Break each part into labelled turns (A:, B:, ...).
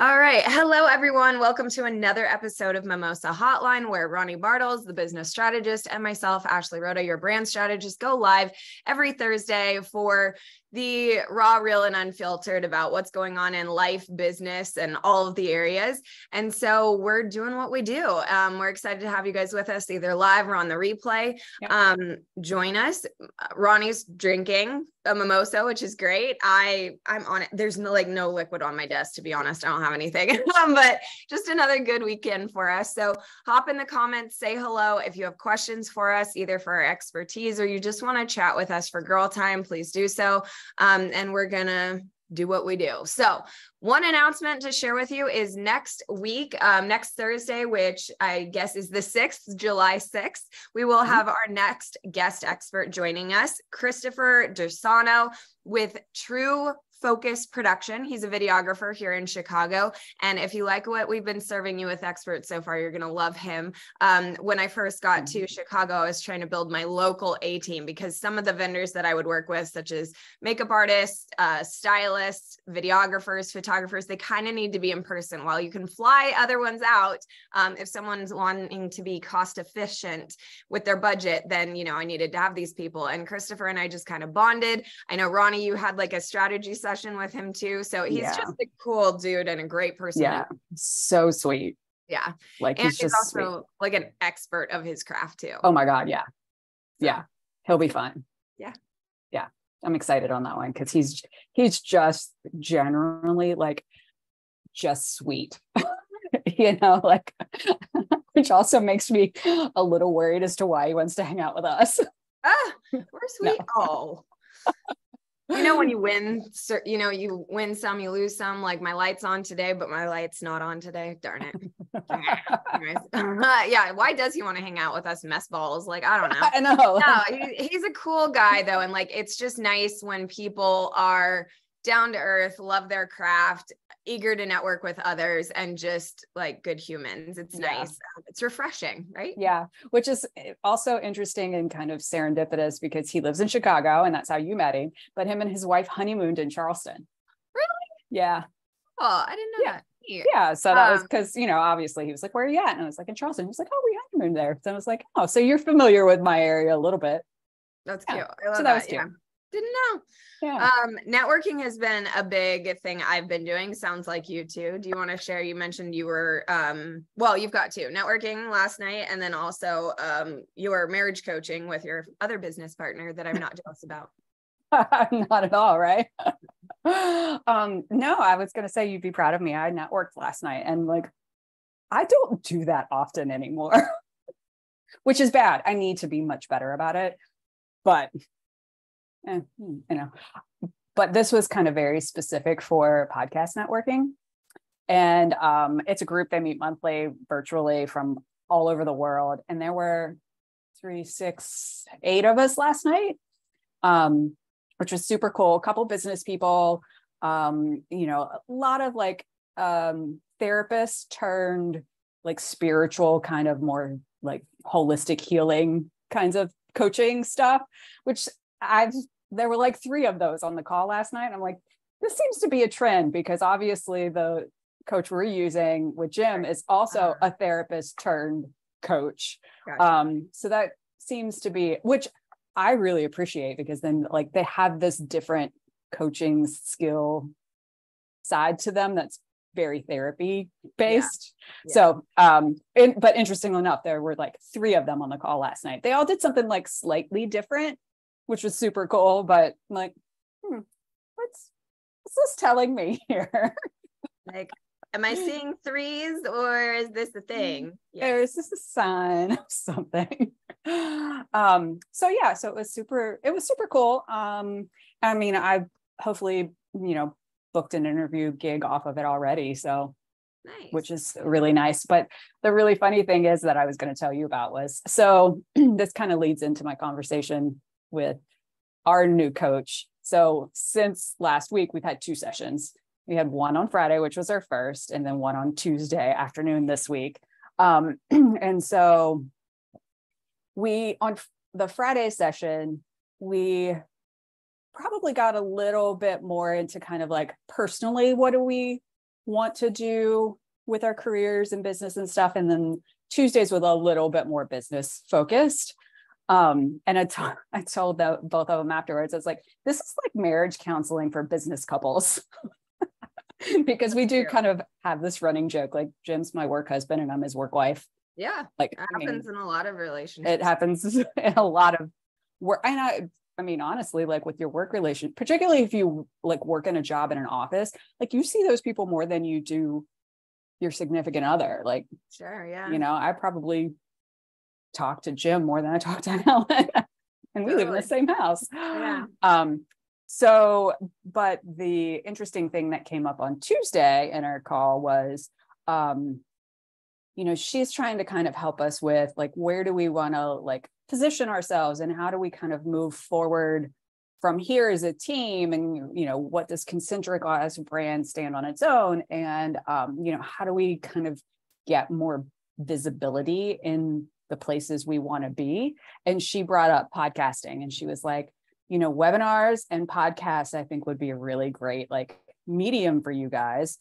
A: All right. Hello, everyone. Welcome to another episode of Mimosa Hotline, where Ronnie Bartles, the business strategist, and myself, Ashley Rhoda, your brand strategist, go live every Thursday for the raw, real, and unfiltered about what's going on in life, business, and all of the areas. And so we're doing what we do. We're excited to have you guys with us, either live or on the replay. Yep. Join us. Ronnie's drinking a mimosa, which is great. I'm on it. There's no liquid on my desk, to be honest. I don't have anything, but just another good weekend for us. So hop in the comments, say hello. If you have questions for us, either for our expertise or you just want to chat with us for girl time, please do so. And we're going to do what we do. So one announcement to share with you is next week, next Thursday, which I guess is the 6th, July 6th, we will have our next guest expert joining us, Christopher Dersano with True Focus Production. He's a videographer here in Chicago. And if you like what we've been serving you with experts so far, you're going to love him. When I first got to Chicago, I was trying to build my local A team because some of the vendors that I would work with, such as makeup artists, stylists, videographers, photographers, they kind of need to be in person. While you can fly other ones out, if someone's wanting to be cost efficient with their budget, then, you know, I needed to have these people. And Christopher and I just kind of bonded. I know, Ronnie, you had like a strategy session with him too. So he's just a cool dude and a great person.
B: Yeah. So sweet.
A: Yeah.
B: Like
A: and
B: he's just
A: also
B: sweet.
A: Like an expert of his craft too.
B: Oh my God. Yeah. Yeah. He'll be fun.
A: Yeah.
B: Yeah. I'm excited on that one because he's just generally like just sweet, you know, like, which also makes me a little worried as to why he wants to hang out with us.
A: We're sweet. No. Oh. You know, when you win, you know, you win some, you lose some. Like my light's on today, but my light's not on today. Darn it. Yeah. Why does he want to hang out with us mess balls? Like, I don't know.
B: I know.
A: No, he's a cool guy though. And like, it's just nice when people are down to earth, love their craft, eager to network with others, and just like good humans. It's nice. It's refreshing, right?
B: Yeah. Which is also interesting and kind of serendipitous because he lives in Chicago and that's how you met him. But him and his wife honeymooned in Charleston.
A: Really?
B: Yeah.
A: Oh, I didn't know that.
B: Yeah. So that was because, you know, obviously he was like, where are you at? And I was like, in Charleston. He was like, oh, we honeymooned there. So I was like, oh, so you're familiar with my area a little bit.
A: That's cute. I love
B: so that was cute.
A: Yeah. Didn't know.
B: Yeah.
A: Networking has been a big thing I've been doing. Sounds like you too. Do you want to share? You mentioned you were, well, you've got two, networking last night, and then also your marriage coaching with your other business partner that I'm not jealous about.
B: Not at all, right? No, I was going to say you'd be proud of me. I networked last night and like, I don't do that often anymore, which is bad. I need to be much better about it, but you know, but this was kind of very specific for podcast networking. And it's a group, they meet monthly virtually from all over the world. And there were 3, 6, 8 of us last night, which was super cool. A couple business people, you know, a lot of like therapists turned like spiritual, kind of more like holistic healing kinds of coaching stuff, which there were like 3 of those on the call last night. And I'm like, this seems to be a trend because obviously the coach we're using with Jim is also a therapist turned coach. Gotcha. So that seems to be, which I really appreciate because then like they have this different coaching skill side to them that's very therapy based. Yeah. So, but interestingly enough, there were like 3 of them on the call last night. They all did something like slightly different, which was super cool, but I'm like, what's this telling me here?
A: Like, am I seeing 3s or is this a thing?
B: Yes. Is this a sign of something? So it was super cool. I mean, I've hopefully, you know, booked an interview gig off of it already. So nice. Which is really nice. But the really funny thing is that I was going to tell you about was, so this kind of leads into my conversation with our new coach. So since last week, we've had 2 sessions. We had one on Friday, which was our first, and then one on Tuesday afternoon this week. And so on the Friday session, we probably got a little bit more into kind of like personally, what do we want to do with our careers and business and stuff. And then Tuesdays with a little bit more business focused. And I told both of them afterwards, I was like, this is like marriage counseling for business couples. Because we do kind of have this running joke, like Jim's my work husband and I'm his work wife.
A: Yeah.
B: Like
A: it happens in a lot of relationships.
B: It happens in a lot of work. And I mean, honestly, like with your work relation, particularly if you like work in a job in an office, like you see those people more than you do your significant other. Like,
A: sure. Yeah.
B: You know, I probably talk to Jim more than I talk to Helen, and we live in the same house.
A: Yeah.
B: So, but the interesting thing that came up on Tuesday in our call was, you know, she's trying to kind of help us with like, where do we want to like position ourselves and how do we kind of move forward from here as a team? And, you know, what does Concentric as a brand stand on its own? And, you know, how do we kind of get more visibility in the places we want to be? And she brought up podcasting and she was like, you know, webinars and podcasts, I think would be a really great like medium for you guys,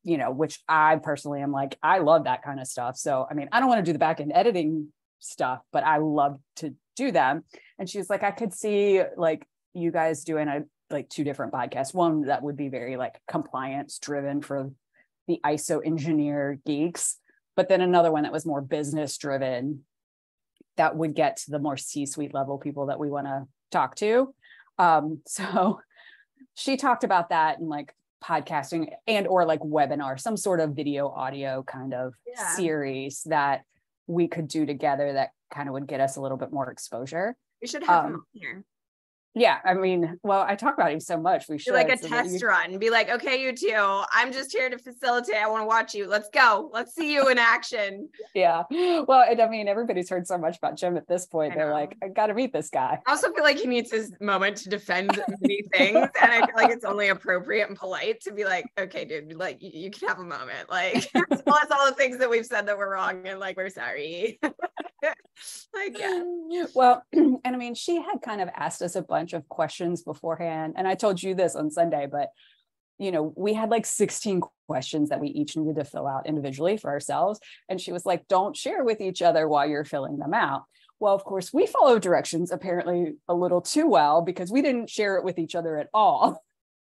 B: you know, which I personally am like, I love that kind of stuff. So, I mean, I don't want to do the back end editing stuff, but I love to do them. And she was like, I could see like you guys doing like 2 different podcasts. One that would be very like compliance driven for the ISO engineer geeks, but then another one that was more business driven that would get to the more C-suite level people that we want to talk to. So she talked about that and like podcasting and or like webinar, some sort of video audio kind of series that we could do together that kind of would get us a little bit more exposure.
A: We should have him on here.
B: Yeah, I mean, well, I talk about him so much. We should
A: do like a test run. Be like, okay, you two, I'm just here to facilitate. I want to watch you. Let's go. Let's see you in action.
B: Yeah. Well, and I mean, everybody's heard so much about Jim at this point. They're like, I got to meet this guy.
A: I also feel like he needs his moment to defend many things. And I feel like it's only appropriate and polite to be like, okay, dude, like you can have a moment. Like, tell us all the things that we've said that were wrong and like, we're sorry. Like, yeah.
B: Well, and I mean, she had kind of asked us a bunch of questions beforehand. And I told you this on Sunday, but you know, we had like 16 questions that we each needed to fill out individually for ourselves. And she was like, don't share with each other while you're filling them out. Well, of course, we followed directions apparently a little too well because we didn't share it with each other at all.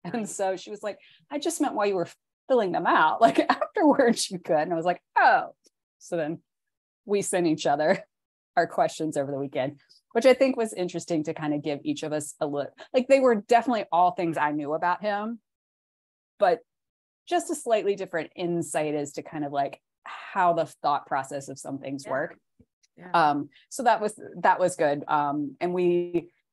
B: And so she was like, I just meant while you were filling them out, like afterwards you could. And I was like, oh, so then we sent each other our questions over the weekend, which I think was interesting to kind of give each of us a look. Like they were definitely all things I knew about him, but just a slightly different insight as to kind of like how the thought process of some things work. Yeah. So that was good. And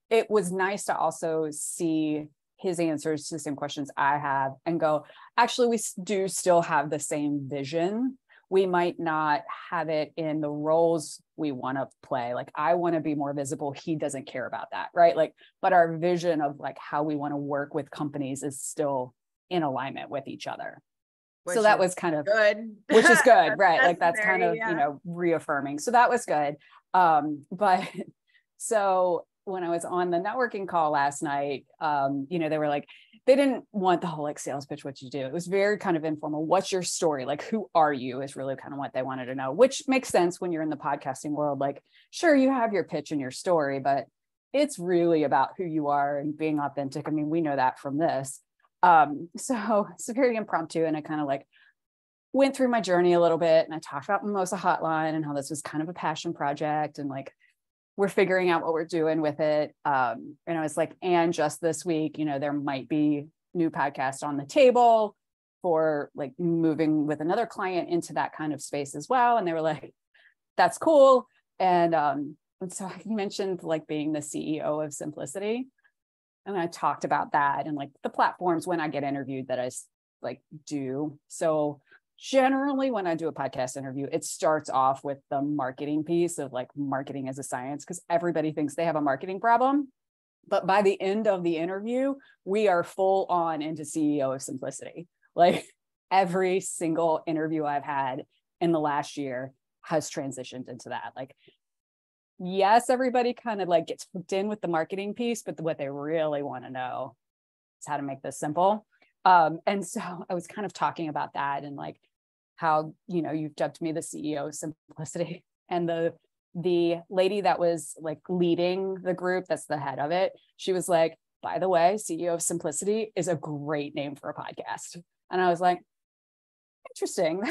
B: it was nice to also see his answers to the same questions I have and go, actually, we do still have the same vision. We might not have it in the roles we want to play. Like I want to be more visible. He doesn't care about that. Right. Like, but our vision of like how we want to work with companies is still in alignment with each other. So that was kind of
A: good,
B: which is good. Right. Like that's kind of, you know, reaffirming. So that was good. But so when I was on the networking call last night, you know, they were like, they didn't want the whole like sales pitch, what you do. It was very kind of informal. What's your story? Like, who are you is really kind of what they wanted to know, which makes sense when you're in the podcasting world. Like, sure, you have your pitch and your story, but it's really about who you are and being authentic. I mean, we know that from this. So it's very impromptu. And I kind of like went through my journey a little bit and I talked about Mimosa Hotline and how this was kind of a passion project and like, we're figuring out what we're doing with it. And I was like, and just this week, you know, there might be new podcasts on the table for like moving with another client into that kind of space as well. And they were like, that's cool. And so I mentioned like being the CEO of Simplicity. And I talked about that and like the platforms when I get interviewed that I like do. So generally when I do a podcast interview, it starts off with the marketing piece of like marketing as a science, because everybody thinks they have a marketing problem. But by the end of the interview, we are full on into CEO of Simplicity. Like every single interview I've had in the last year has transitioned into that. Like, yes, everybody kind of like gets hooked in with the marketing piece, but what they really want to know is how to make this simple. And so I was kind of talking about that and like how, you know, you've dubbed me the CEO of simplicity, and the lady that was like leading the group, that's the head of it, she was like, by the way, CEO of Simplicity is a great name for a podcast. And I was like, interesting.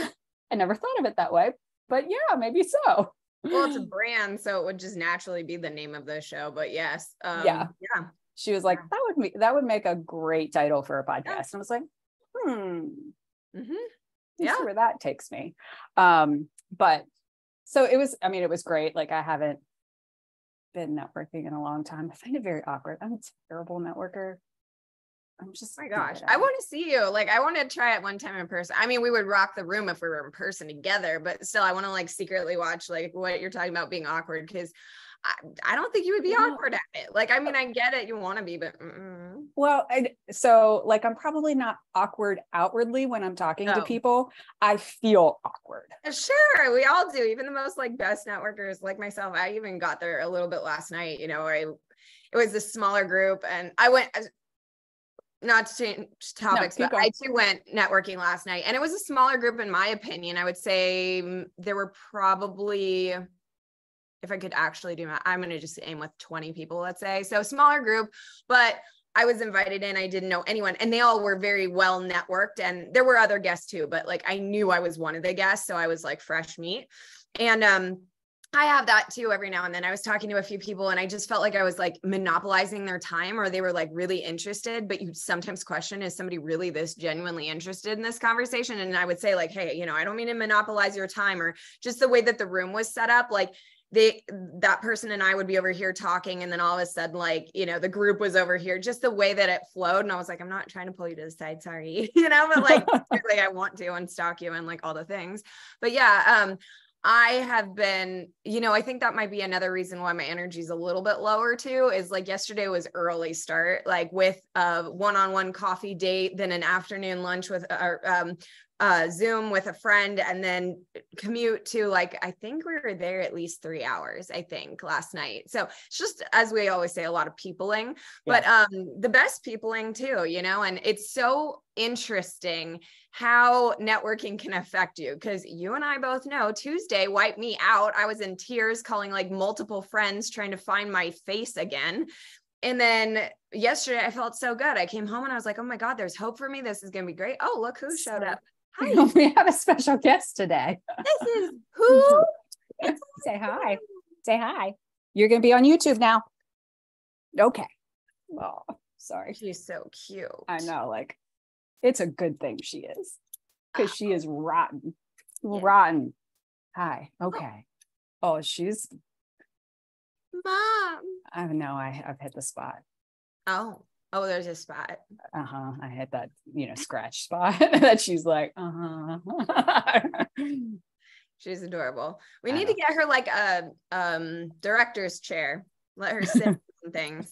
B: I never thought of it that way, but yeah, maybe so.
A: Well, it's a brand, so it would just naturally be the name of the show. But yes,
B: yeah. She was like, that would make a great title for a podcast. Yeah. And I was like, yeah, see where that takes me. But so it was great. Like, I haven't been networking in a long time. I find it very awkward. I'm a terrible networker. I'm just,
A: oh my gosh, I want to see you. Like, I want to try it one time in person. I mean, we would rock the room if we were in person together, but still, I want to like secretly watch like what you're talking about being awkward, because I don't think you would be awkward at it. Like, I mean, I get it, you want to be, but
B: well, so like, I'm probably not awkward outwardly when I'm talking to people. I feel awkward.
A: Sure, we all do. Even the most like best networkers like myself. I even got there a little bit last night, you know, where it was a smaller group, and I went, not to change topics, but I too went networking last night, and it was a smaller group in my opinion. I would say there were probably, if I could actually do that, I'm going to just aim with 20 people, let's say. So smaller group, but I was invited in. I didn't know anyone, and they all were very well networked, and there were other guests too, but like, I knew I was one of the guests. So I was like fresh meat. And, I have that too every now and then. I was talking to a few people, and I just felt like I was like monopolizing their time, or they were like really interested, but you sometimes question, is somebody really this genuinely interested in this conversation? And I would say like, hey, you know, I don't mean to monopolize your time, or just the way that the room was set up. Like, that person and I would be over here talking, and then all of a sudden, like, you know, the group was over here, just the way that it flowed. And I was like, I'm not trying to pull you to the side, sorry, you know, but like, really, I want to, and stalk you and like all the things. But yeah, I have been, you know, I think that might be another reason why my energy is a little bit lower too, is like yesterday was early start, like with a one-on-one coffee date, then an afternoon lunch with Zoom with a friend, and then commute to like, I think we were there at least 3 hours, I think, last night. So it's just, as we always say, a lot of peopling, but the best peopling too, you know, and it's so interesting how networking can affect you, because you and I both know Tuesday wiped me out. I was in tears, calling like multiple friends, trying to find my face again. And then yesterday I felt so good. I came home and I was like, oh my God, there's hope for me. This is going to be great. Oh, look who showed up.
B: Hi. We have a special guest today.
A: This is who?
B: Say hi. Say hi. You're going to be on YouTube now. Okay. Oh, sorry.
A: She's so cute.
B: I know. Like, it's a good thing she is, because she is rotten. Yeah. Rotten. Hi. Okay. Oh, she's.
A: Mom.
B: I know. I've hit the spot.
A: Oh, there's a spot.
B: I hit that, you know, scratch spot that she's like,
A: She's adorable. We need to get her like a director's chair. Let her sit on things.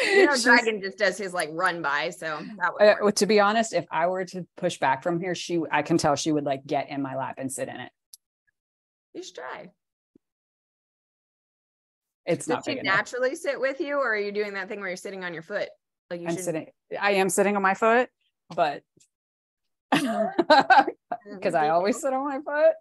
A: You know, Dragon just does his like run by, so that would work.
B: To be honest, if I were to push back from here, I can tell she would like get in my lap and sit in it.
A: You should try.
B: It's not
A: big enough. Does she naturally sit with you, or are you doing that thing where you're sitting on your foot? Like
B: I am sitting on my foot, but because I always sit on my foot.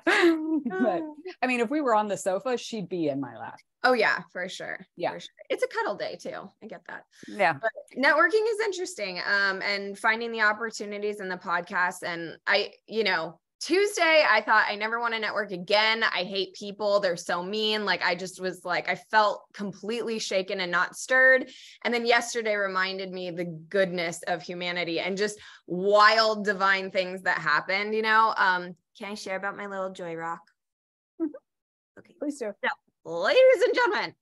B: But I mean, if we were on the sofa, she'd be in my lap.
A: Oh yeah, for sure.
B: Yeah.
A: For sure. It's a cuddle day too. I get that.
B: Yeah.
A: But networking is interesting. And finding the opportunities in the podcast. And Tuesday, I thought I never want to network again. I hate people. They're so mean. Like, I just was like, I felt completely shaken and not stirred. And then yesterday reminded me the goodness of humanity and just wild, divine things that happened, you know? Can I share about my little joy rock? Okay.
B: Please do.
A: So, ladies and gentlemen,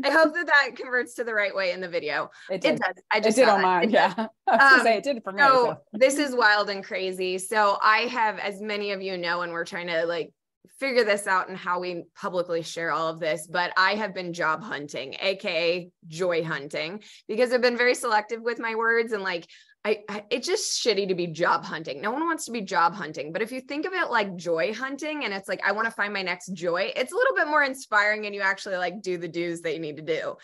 A: I hope that converts to the right way in the video.
B: It does.
A: I just
B: did on mine. Yeah. I was gonna say it did for me.
A: So this is wild and crazy. So I have, as many of you know, and we're trying to like figure this out and how we publicly share all of this, but I have been job hunting, AKA joy hunting, because I've been very selective with my words. And like, it's just shitty to be job hunting. No one wants to be job hunting, but if you think of it like joy hunting, and it's like, I want to find my next joy, it's a little bit more inspiring, and you actually like do the do's that you need to do.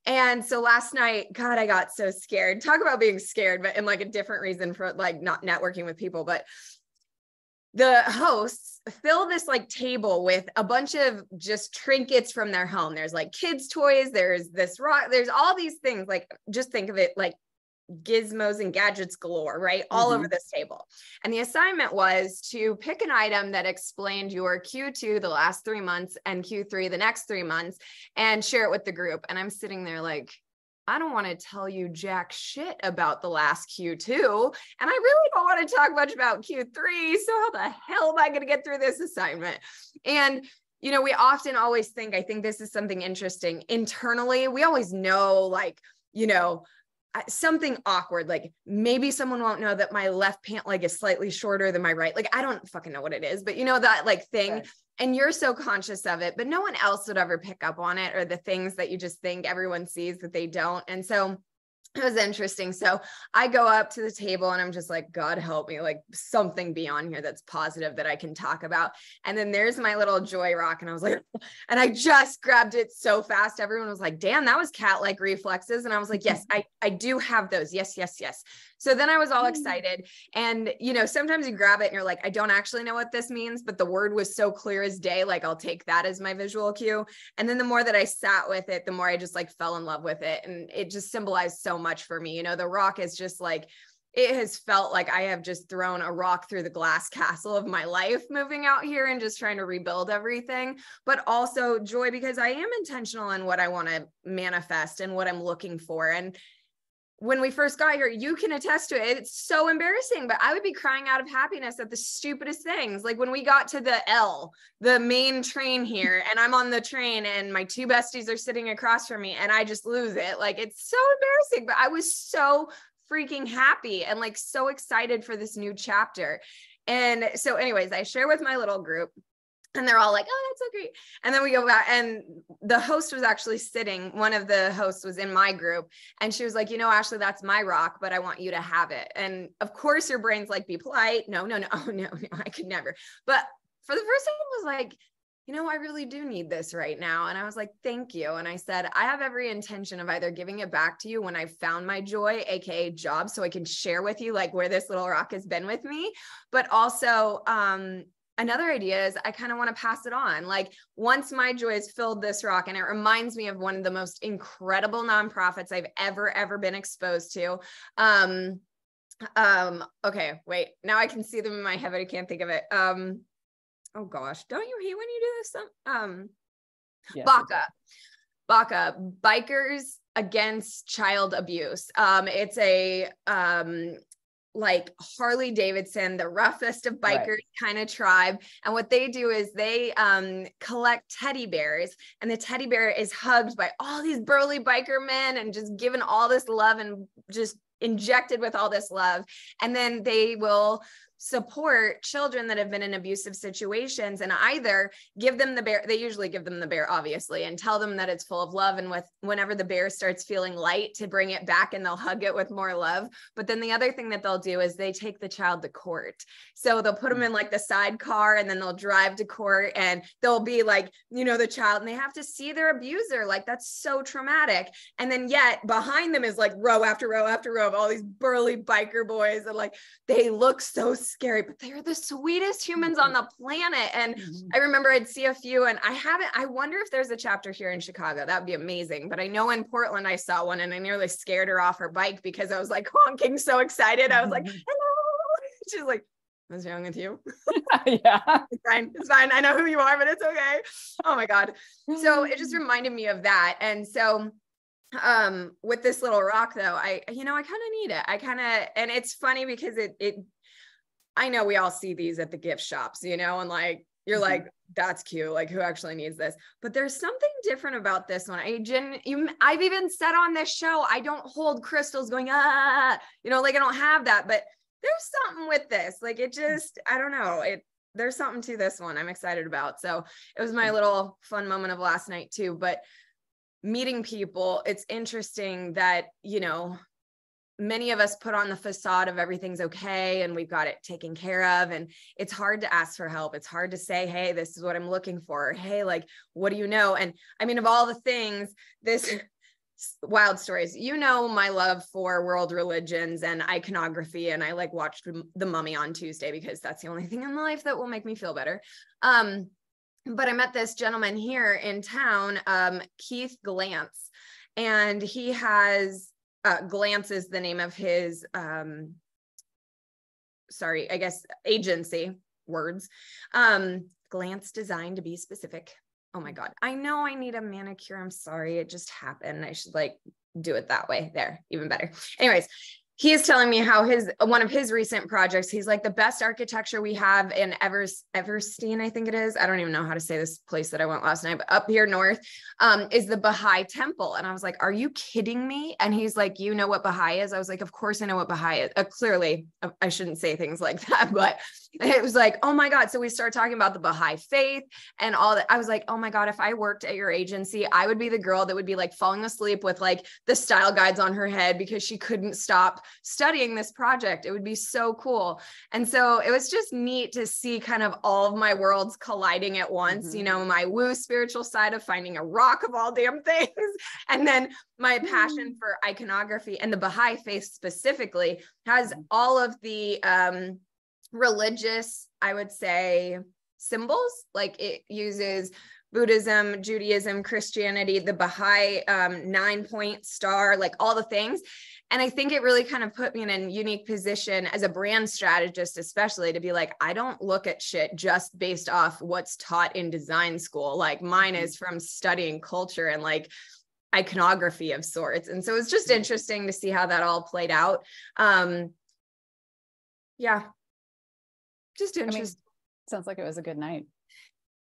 A: And so last night, God, I got so scared. Talk about being scared, but in like a different reason for like not networking with people. But the hosts fill this like table with a bunch of just trinkets from their home. There's like kids' toys. There's this rock. There's all these things. Like, just think of it like gizmos and gadgets galore, right? All over this table. And the assignment was to pick an item that explained your Q2 the last 3 months and Q3 the next 3 months, and share it with the group. And I'm sitting there like, I don't want to tell you jack shit about the last Q2. And I really don't want to talk much about Q3. So how the hell am I going to get through this assignment? And you know, we often always think, I think this is something interesting internally. We always know, like, you know, something awkward, like maybe someone won't know that my left pant leg is slightly shorter than my right. Like, I don't fucking know what it is, but you know, that like thing, right. And you're so conscious of it, but no one else would ever pick up on it, or the things that you just think everyone sees that they don't. And so it was interesting. So I go up to the table and I'm just like, God help me, like something be on here that's positive that I can talk about. And then there's my little joy rock. And I was like, and I just grabbed it so fast. Everyone was like, damn, that was cat-like reflexes. And I was like, yes, I do have those. Yes, yes, yes. So then I was all excited. And, you know, sometimes you grab it and you're like, I don't actually know what this means, but the word was so clear as day. Like, I'll take that as my visual cue. And then the more that I sat with it, the more I just like fell in love with it. And it just symbolized so much for me. You know, the rock is just like, it has felt like I have just thrown a rock through the glass castle of my life moving out here and just trying to rebuild everything, but also joy because I am intentional in what I want to manifest and what I'm looking for. And when we first got here, you can attest to it. It's so embarrassing, but I would be crying out of happiness at the stupidest things. Like when we got to the main train here, and I'm on the train and my two besties are sitting across from me and I just lose it. Like, it's so embarrassing, but I was so freaking happy and like so excited for this new chapter. And so anyways, I share with my little group. And they're all like, oh, that's so great. And then we go back, and the host was actually sitting. One of the hosts was in my group, and she was like, you know, Ashley, that's my rock, but I want you to have it. And of course your brain's like, be polite. No, oh, no, I could never. But for the first time, I was like, you know, I really do need this right now. And I was like, thank you. And I said, I have every intention of either giving it back to you when I've found my joy, AKA job, so I can share with you like where this little rock has been with me, but also, another idea is I kind of want to pass it on. Like, once my joy has filled this rock, and it reminds me of one of the most incredible nonprofits I've ever been exposed to. Okay, wait, now I can see them in my head, but I can't think of it. Oh gosh, don't you hate when you do this? Yes, BACA, Bikers Against Child Abuse. It's a, like Harley Davidson, the roughest of bikers kind of tribe. And what they do is they collect teddy bears, and the teddy bear is hugged by all these burly biker men and just given all this love and just injected with all this love. And then they will support children that have been in abusive situations and either give them the bear, they usually give them the bear, obviously, and tell them that it's full of love. And whenever the bear starts feeling light, to bring it back, and they'll hug it with more love. But then the other thing that they'll do is they take the child to court. So they'll put them in like the sidecar, and then they'll drive to court, and they'll be like, you know, the child, and they have to see their abuser. Like, that's so traumatic. And then yet behind them is like row after row after row of all these burly biker boys, and like, they look so scary, but they're the sweetest humans on the planet. And I remember I'd see a few, and I wonder if there's a chapter here in Chicago. That would be amazing. But I know in Portland, I saw one, and I nearly scared her off her bike because I was like honking so excited. I was like, hello. She's like, what's wrong with you?
B: Yeah.
A: It's fine. I know who you are, but it's okay. Oh my God. So it just reminded me of that. And so with this little rock though, I kind of need it. And it's funny because I know we all see these at the gift shops, you know, and like, you're like, that's cute. Like, who actually needs this? But there's something different about this one. I've even said on this show, I don't hold crystals going, like, I don't have that, but there's something with this. Like, it just, I don't know. there's something to this one I'm excited about. So it was my little fun moment of last night too, but meeting people, it's interesting that, you know, many of us put on the facade of everything's okay and we've got it taken care of. And it's hard to ask for help. It's hard to say, hey, this is what I'm looking for. Hey, like, what do you know? And I mean, of all the things, this wild stories, you know, my love for world religions and iconography. And I like watched The Mummy on Tuesday because that's the only thing in life that will make me feel better. But I met this gentleman here in town, Keith Glantz, and he has Glantz is the name of his, agency, words. Glantz Design, to be specific. Oh my God. I know I need a manicure. I'm sorry. It just happened. I should like do it that way. There, even better. Anyways, he is telling me how one of his recent projects, he's like, the best architecture we have in Everstein, I think it is. I don't even know how to say this place that I went last night, but up here north, is the Baha'i temple. And I was like, are you kidding me? And he's like, you know what Baha'i is? I was like, of course I know what Baha'i is. Clearly, I shouldn't say things like that, but it was like, oh my God. So we started talking about the Baha'i faith and all that. I was like, oh my God, if I worked at your agency, I would be the girl that would be like falling asleep with like the style guides on her head because she couldn't stop studying this project. It would be so cool. And so it was just neat to see kind of all of my worlds colliding at once, you know, my woo spiritual side of finding a rock of all damn things. And then my passion for iconography, and the Baha'i faith specifically has all of the religious, I would say, symbols. Like it uses Buddhism, Judaism, Christianity, the Baha'i 9-point star, like all the things. And I think it really kind of put me in a unique position as a brand strategist, especially to be like, I don't look at shit just based off what's taught in design school. Like mine is from studying culture and like iconography of sorts. And so it's just interesting to see how that all played out. Yeah, just interesting.
B: I mean, sounds like it was a good night.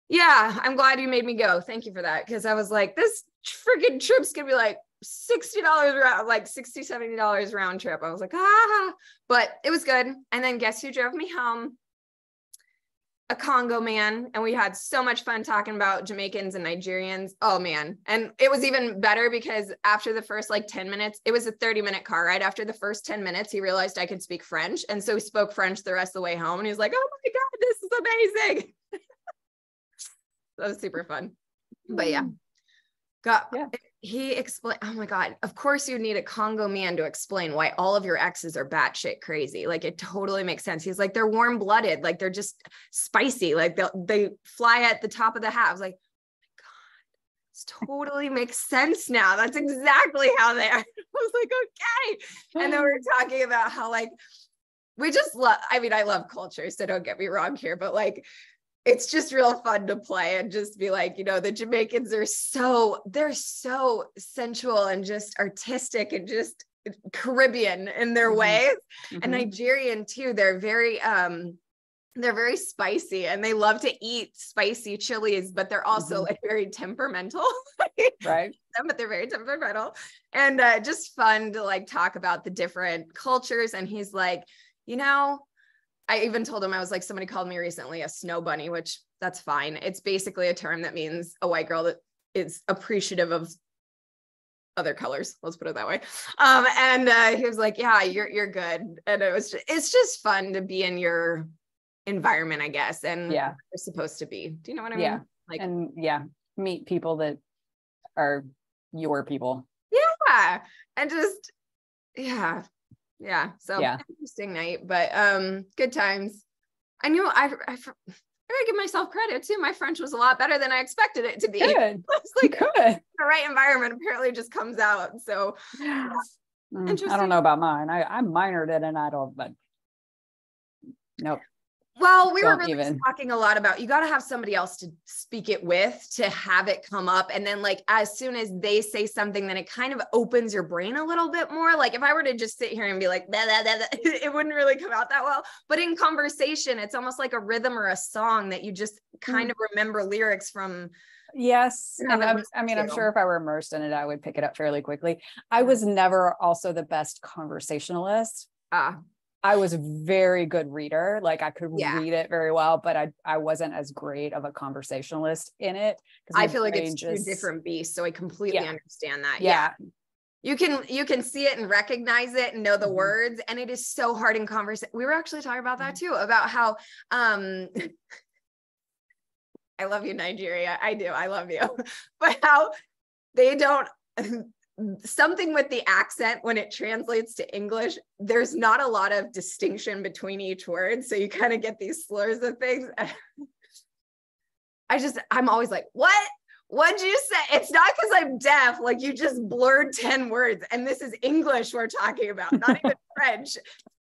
A: Yeah, I'm glad you made me go. Thank you for that. Because I was like, this freaking trip's gonna be like $60 round, like $60, $70 round trip. I was like, but it was good. And then guess who drove me home? A Congo man. And we had so much fun talking about Jamaicans and Nigerians. Oh man. And it was even better because after the first like 10 minutes, it was a 30-minute car ride. After the first 10 minutes, he realized I could speak French. And so he spoke French the rest of the way home. And he was like, oh my God, this is amazing. That was super fun. But yeah. He explained, oh my God, of course you need a Congo man to explain why all of your exes are batshit crazy. Like it totally makes sense. He's like, they're warm blooded. Like they're just spicy. Like they fly at the top of the hat. I was like, oh my God, this totally makes sense now. That's exactly how they are. I was like, okay. And then we were talking about how like, we just love, I mean, I love culture. So don't get me wrong here, but like, it's just real fun to play and just be like, you know, the Jamaicans are they're so sensual and just artistic and just Caribbean in their ways. And Nigerian too. They're very spicy and they love to eat spicy chilies, but they're also like very temperamental.
B: Right.
A: But they're very temperamental and just fun to like talk about the different cultures. And he's like, you know, I even told him, I was like, somebody called me recently a snow bunny, which that's fine. It's basically a term that means a white girl that is appreciative of other colors. Let's put it that way. And he was like, yeah, you're good. And it's just fun to be in your environment, I guess. And
B: yeah,
A: you're supposed to be. Do you know what I mean? Like,
B: and yeah, meet people that are your people.
A: Yeah. And just, yeah. So interesting night, but good times. I knew I gotta give myself credit too. My French was a lot better than I expected it to be.
B: Good.
A: It's like
B: good.
A: The right environment apparently just comes out. So interesting.
B: I don't know about mine. I minored in an idol, but nope.
A: Well, we were really talking a lot about, you got to have somebody else to speak it with, to have it come up. And then like, as soon as they say something, then it kind of opens your brain a little bit more. Like if I were to just sit here and be like, blah, blah, blah, blah, it wouldn't really come out that well. But in conversation, it's almost like a rhythm or a song that you just kind of remember lyrics from.
B: Yes. And I'm sure if I were immersed in it, I would pick it up fairly quickly. I was never also the best conversationalist. I was a very good reader. Like I could
A: Yeah.
B: read it very well, but I wasn't as great of a conversationalist in it.
A: I feel like it's two different beasts. So I completely understand that.
B: Yeah.
A: You can see it and recognize it and know the words. And it is so hard in conversation. We were actually talking about that too, about how, I love you, Nigeria. I do. I love you. But how they don't, something with the accent when it translates to English, there's not a lot of distinction between each word. So you kind of get these slurs of things. I'm always like, what'd you say? It's not because I'm deaf. Like you just blurred 10 words and this is English we're talking about, not even French.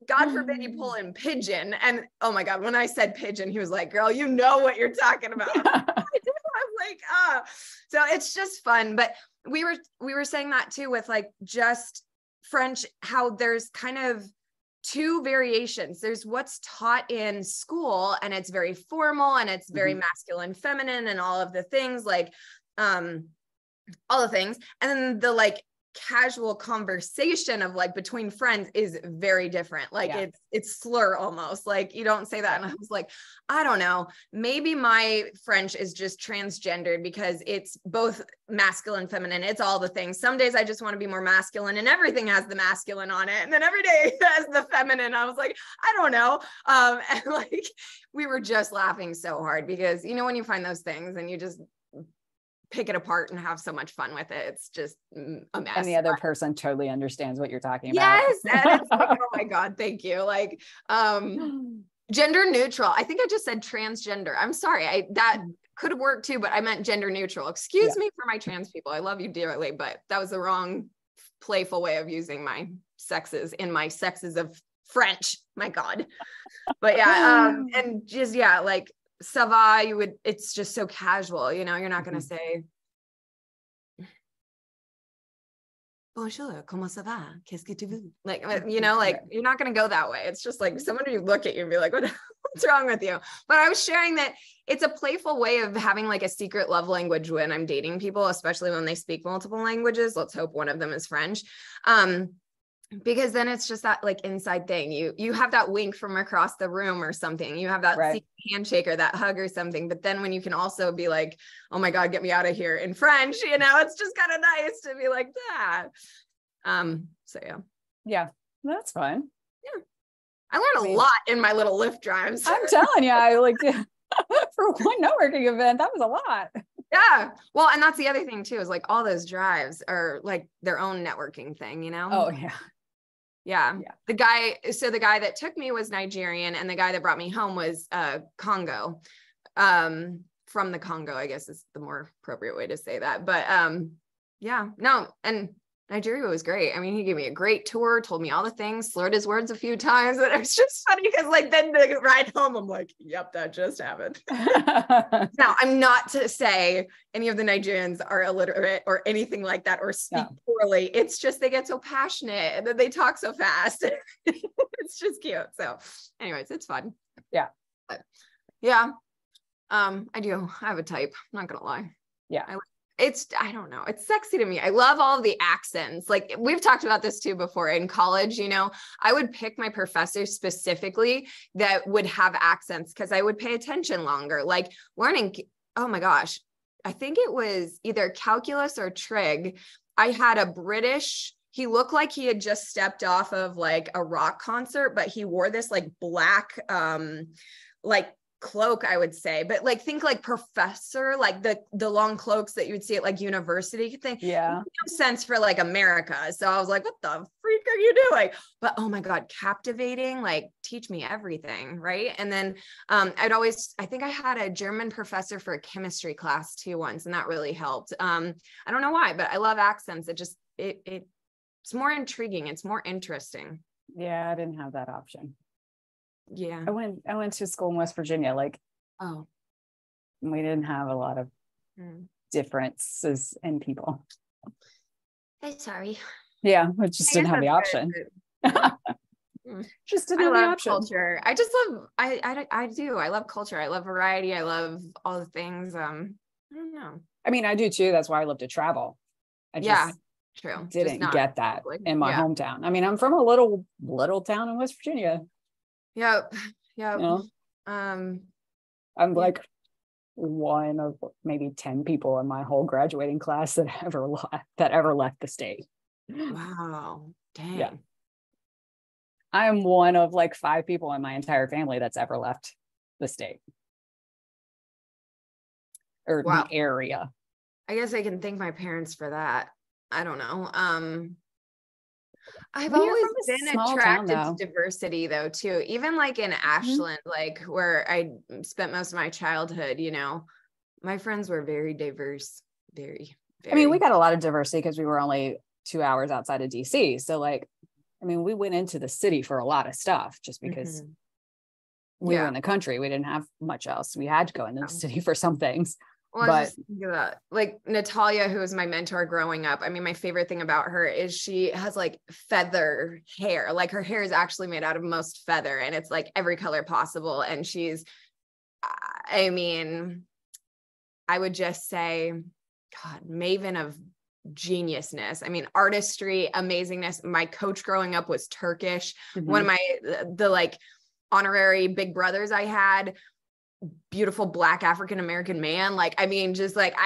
A: God forbid you pull in pidgin. And oh my God, when I said pidgin, he was like, girl, you know what you're talking about. I was like, so it's just fun. But we were saying that too with like just French, how there's kind of two variations. There's what's taught in school and it's very formal and it's very masculine, feminine, and all of the things like, all the things. And then the like casual conversation of like between friends is very different. Like it's slur almost, like you don't say that. And I was like, I don't know, maybe my French is just transgendered because it's both masculine, feminine. It's all the things. Some days I just want to be more masculine and everything has the masculine on it. And then every day it has the feminine. I was like, I don't know. And like, we were just laughing so hard because, you know, when you find those things and you just pick it apart and have so much fun with it, it's just a mess.
B: And the other person totally understands what you're talking about.
A: Yes. And it's like, oh my God, thank you. Like, gender neutral. I think I just said transgender. I'm sorry. That could have worked too, but I meant gender neutral. Excuse me for my trans people. I love you dearly, but that was the wrong playful way of using my sexes in my sexes of French. My God. But yeah. And just, like, ça va, it's just so casual, you know, you're not going to say, bonjour, comment ça va? Qu'est-ce que tu veux? Like, you know, like you're not going to go that way. It's just like somebody would look at you and be like, what's wrong with you? But I was sharing that it's a playful way of having like a secret love language when I'm dating people, especially when they speak multiple languages. Let's hope one of them is French. Because then it's just that like inside thing. You have that wink from across the room or something. You have that secret handshake or that hug or something. But then when you can also be like, oh my God, get me out of here in French, you know, it's just kind of nice to be like that. So
B: yeah, that's fun.
A: Yeah, I learned a lot in my little Lyft drives.
B: I'm telling you, I like for one networking event, that was a lot.
A: Yeah. Well, and that's the other thing too, is like all those drives are like their own networking thing, you know?
B: Oh yeah.
A: Yeah. The guy that took me was Nigerian and the guy that brought me home was Congo. From the Congo, I guess is the more appropriate way to say that. But and Nigeria was great. I mean, he gave me a great tour, told me all the things, slurred his words a few times. And it was just funny because like then the ride home, I'm like, yep, that just happened. Now, I'm not to say any of the Nigerians are illiterate or anything like that or speak poorly. It's just they get so passionate and then they talk so fast. It's just cute. So anyways, it's fun.
B: Yeah.
A: But, yeah. I have a type. I'm not going to lie.
B: Yeah.
A: I don't know. It's sexy to me. I love all of the accents. Like we've talked about this too before in college, you know, I would pick my professors specifically that would have accents because I would pay attention longer, like learning. Oh my gosh. I think it was either calculus or trig. I had a British, he looked like he had just stepped off of like a rock concert, but he wore this like black, like cloak, I would say, but like think like professor, like the long cloaks that you would see at like university thing.
B: Yeah.
A: No sense for like America. So I was like, what the freak are you doing? But oh my God, captivating, like teach me everything. Right. And then I think I had a German professor for a chemistry class too once, and that really helped. I don't know why, but I love accents. It just, it's more intriguing. It's more interesting.
B: Yeah. I didn't have that option.
A: Yeah.
B: I went to school in West Virginia. Like, we didn't have a lot of differences in people.
A: I'm sorry.
B: Yeah. We just didn't have the option. Just didn't have the option.
A: Culture. I just love, I do. I love culture. I love variety. I love all the things. I don't know.
B: I mean, I do too. That's why I love to travel.
A: True.
B: Didn't get that in my
A: yeah.
B: hometown. I mean, I'm from a little town in West Virginia.
A: Yep. Yep.
B: You know?
A: I'm
B: like one of maybe 10 people in my whole graduating class that ever left the state.
A: Wow. Dang.
B: Yeah. I'm one of like 5 people in my entire family that's ever left the state or
A: Wow.
B: the area.
A: I guess I can thank my parents for that. I don't know. I've
B: When you're
A: always
B: from a
A: been
B: small
A: attracted
B: town,
A: to diversity though, too. Even like in Ashland, like where I spent most of my childhood, you know, my friends were very diverse, very.
B: I mean, we got a lot of diversity because we were only 2 hours outside of DC. So like, I mean, we went into the city for a lot of stuff just because we were in the country. We didn't have much else. We had to go into the city for some things.
A: Well, I was just thinking about like Natalia, who was my mentor growing up. I mean, my favorite thing about her is she has like feather hair. Like her hair is actually made out of most feather and it's like every color possible. And she's, I mean, I would just say, God, maven of genius-ness. I mean, artistry, amazingness. My coach growing up was Turkish. One of the like honorary big brothers I had, beautiful Black African-American man. Like, I mean, just like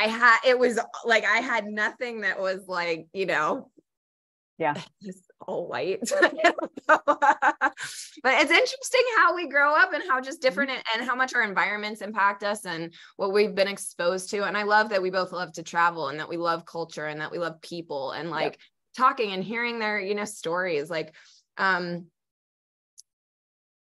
A: it was like, I had nothing that was like, you know, just all white. But it's interesting how we grow up and how just different and how much our environments impact us and what we've been exposed to. And I love that we both love to travel and that we love culture and that we love people and like talking and hearing their, you know, stories. Like,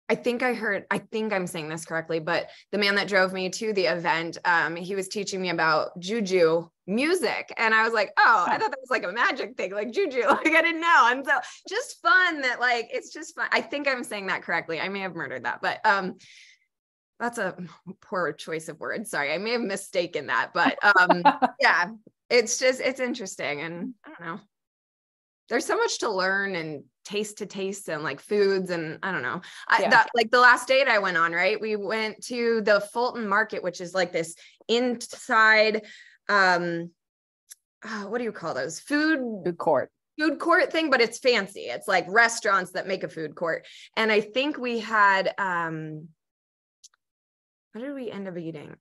A: I think I'm saying this correctly, but the man that drove me to the event, he was teaching me about juju music. And I was like, oh, I thought that was like a magic thing, like juju, like I didn't know. And so just fun that like, it's just fun. I think I'm saying that correctly. I may have murdered that, but that's a poor choice of words. Sorry. I may have mistaken that, but yeah, it's interesting. And I don't know. There's so much to learn and taste to taste and like foods. And I don't know, that like the last date I went on, right. We went to the Fulton Market, which is like this inside, what do you call those? Food court thing, but it's fancy. It's like restaurants that make a food court. And I think we had, what did we end up eating?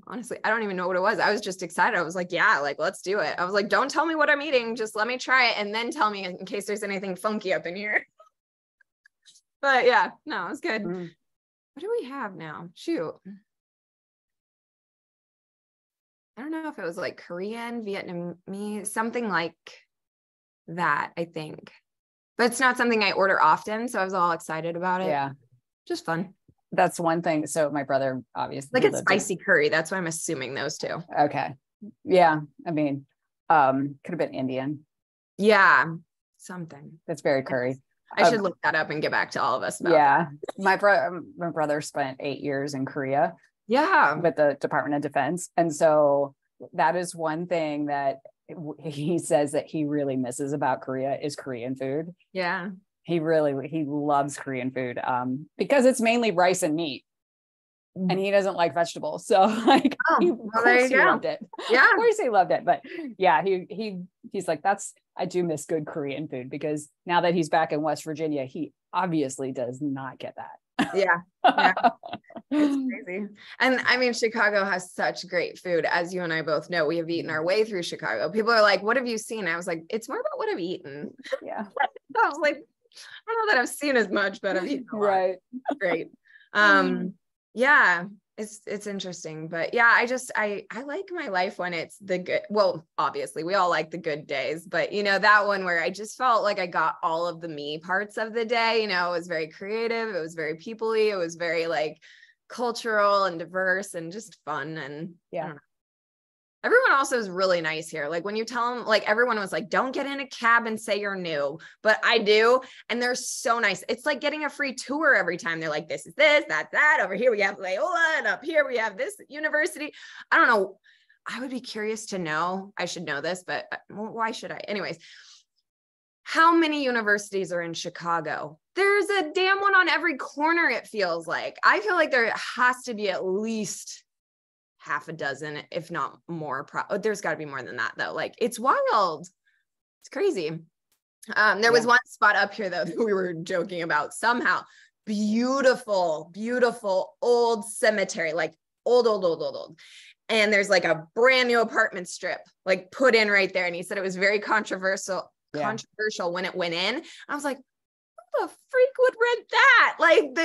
A: Honestly, I don't even know what it was. I was just excited. I was like, yeah, like, let's do it. I was like, don't tell me what I'm eating. Just let me try it. And then tell me in case there's anything funky up in here. But yeah, no, it was good. What do we have now? Shoot. I don't know if it was like Korean, Vietnamese, something like that, I think. But it's not something I order often. So I was all excited about it. Yeah. Just fun.
B: That's one thing. So my brother obviously
A: like it's spicy curry. That's why I'm assuming those two.
B: Okay. Yeah. I mean, could have been Indian.
A: Yeah. Something.
B: That's very curry.
A: I should look that up and get back to all of us about that.
B: My brother spent 8 years in Korea.
A: Yeah.
B: With the Department of Defense. And so that is one thing that he says that he really misses about Korea is Korean food.
A: Yeah.
B: He loves Korean food because it's mainly rice and meat. And he doesn't like vegetables. So like he loved it.
A: Yeah.
B: Of course he loved it. But yeah, he's like, I do miss good Korean food because now that he's back in West Virginia, he obviously does not get that.
A: Yeah. It's crazy. And I mean, Chicago has such great food. As you and I both know, we have eaten our way through Chicago. People are like, what have you seen? I was like, it's more about what I've eaten.
B: Yeah.
A: I was like, I don't know that I've seen as much, but I've eaten a lot.
B: Right.
A: Great. Yeah, it's interesting, but yeah, I like my life when it's the good. Well, obviously we all like the good days, but you know, that one where I just felt like I got all of the me parts of the day, you know, it was very creative. It was very people-y. It was very like cultural and diverse and just fun. And I don't know. Everyone also is really nice here. Like when you tell them, like everyone was like, don't get in a cab and say you're new, but I do. And they're so nice. It's like getting a free tour every time. They're like, this is this, that's that. Over here we have Loyola and up here we have this university. I don't know. I would be curious to know. I should know this, but why should I? Anyways, how many universities are in Chicago? There's a damn one on every corner, it feels like. I feel like there has to be at least half a dozen, if not more. There's got to be more than that though. Like it's wild. It's crazy. There was one spot up here though that we were joking about somehow. Beautiful, beautiful old cemetery, like old. And there's like a brand new apartment strip, like put in right there. And he said it was very controversial when it went in. I was like, who the freak would rent that? And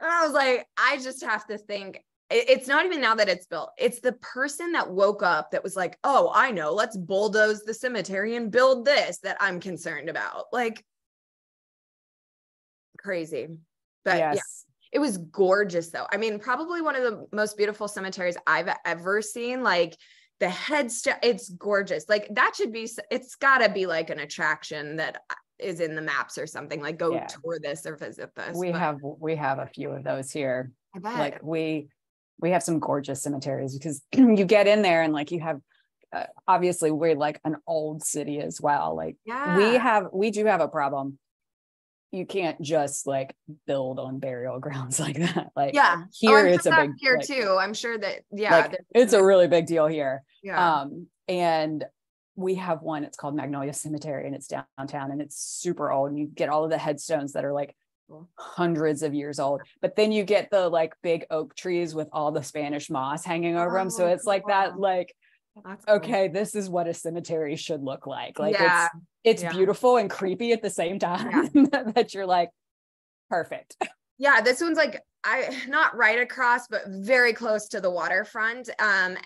A: I was like, I just have to think, it's not even now that it's built. It's the person that woke up that was like, oh, I know, let's bulldoze the cemetery and build this that I'm concerned about. Like, crazy. But yeah, it was gorgeous though. I mean, probably one of the most beautiful cemeteries I've ever seen. Like the headstone, it's gorgeous. Like that should be, it's gotta be like an attraction that is in the maps or something, like go tour this or visit this.
B: We have a few of those here.
A: I bet.
B: Like we have some gorgeous cemeteries because you get in there and like you have, obviously we're like an old city as well. Like we do have a problem. You can't just like build on burial grounds like that. Like here it's a big
A: here
B: like,
A: too. I'm sure that
B: like, it's a really big deal here.
A: Yeah.
B: And we have one, it's called Magnolia Cemetery and it's downtown and it's super old. And you get all of the headstones that are like hundreds of years old, but then you get the like big oak trees with all the Spanish moss hanging over them. So it's like that, like, okay, this is what a cemetery should look like. Like it's beautiful and creepy at the same time that you're like, perfect.
A: Yeah. This one's like, not right across, but very close to the waterfront. I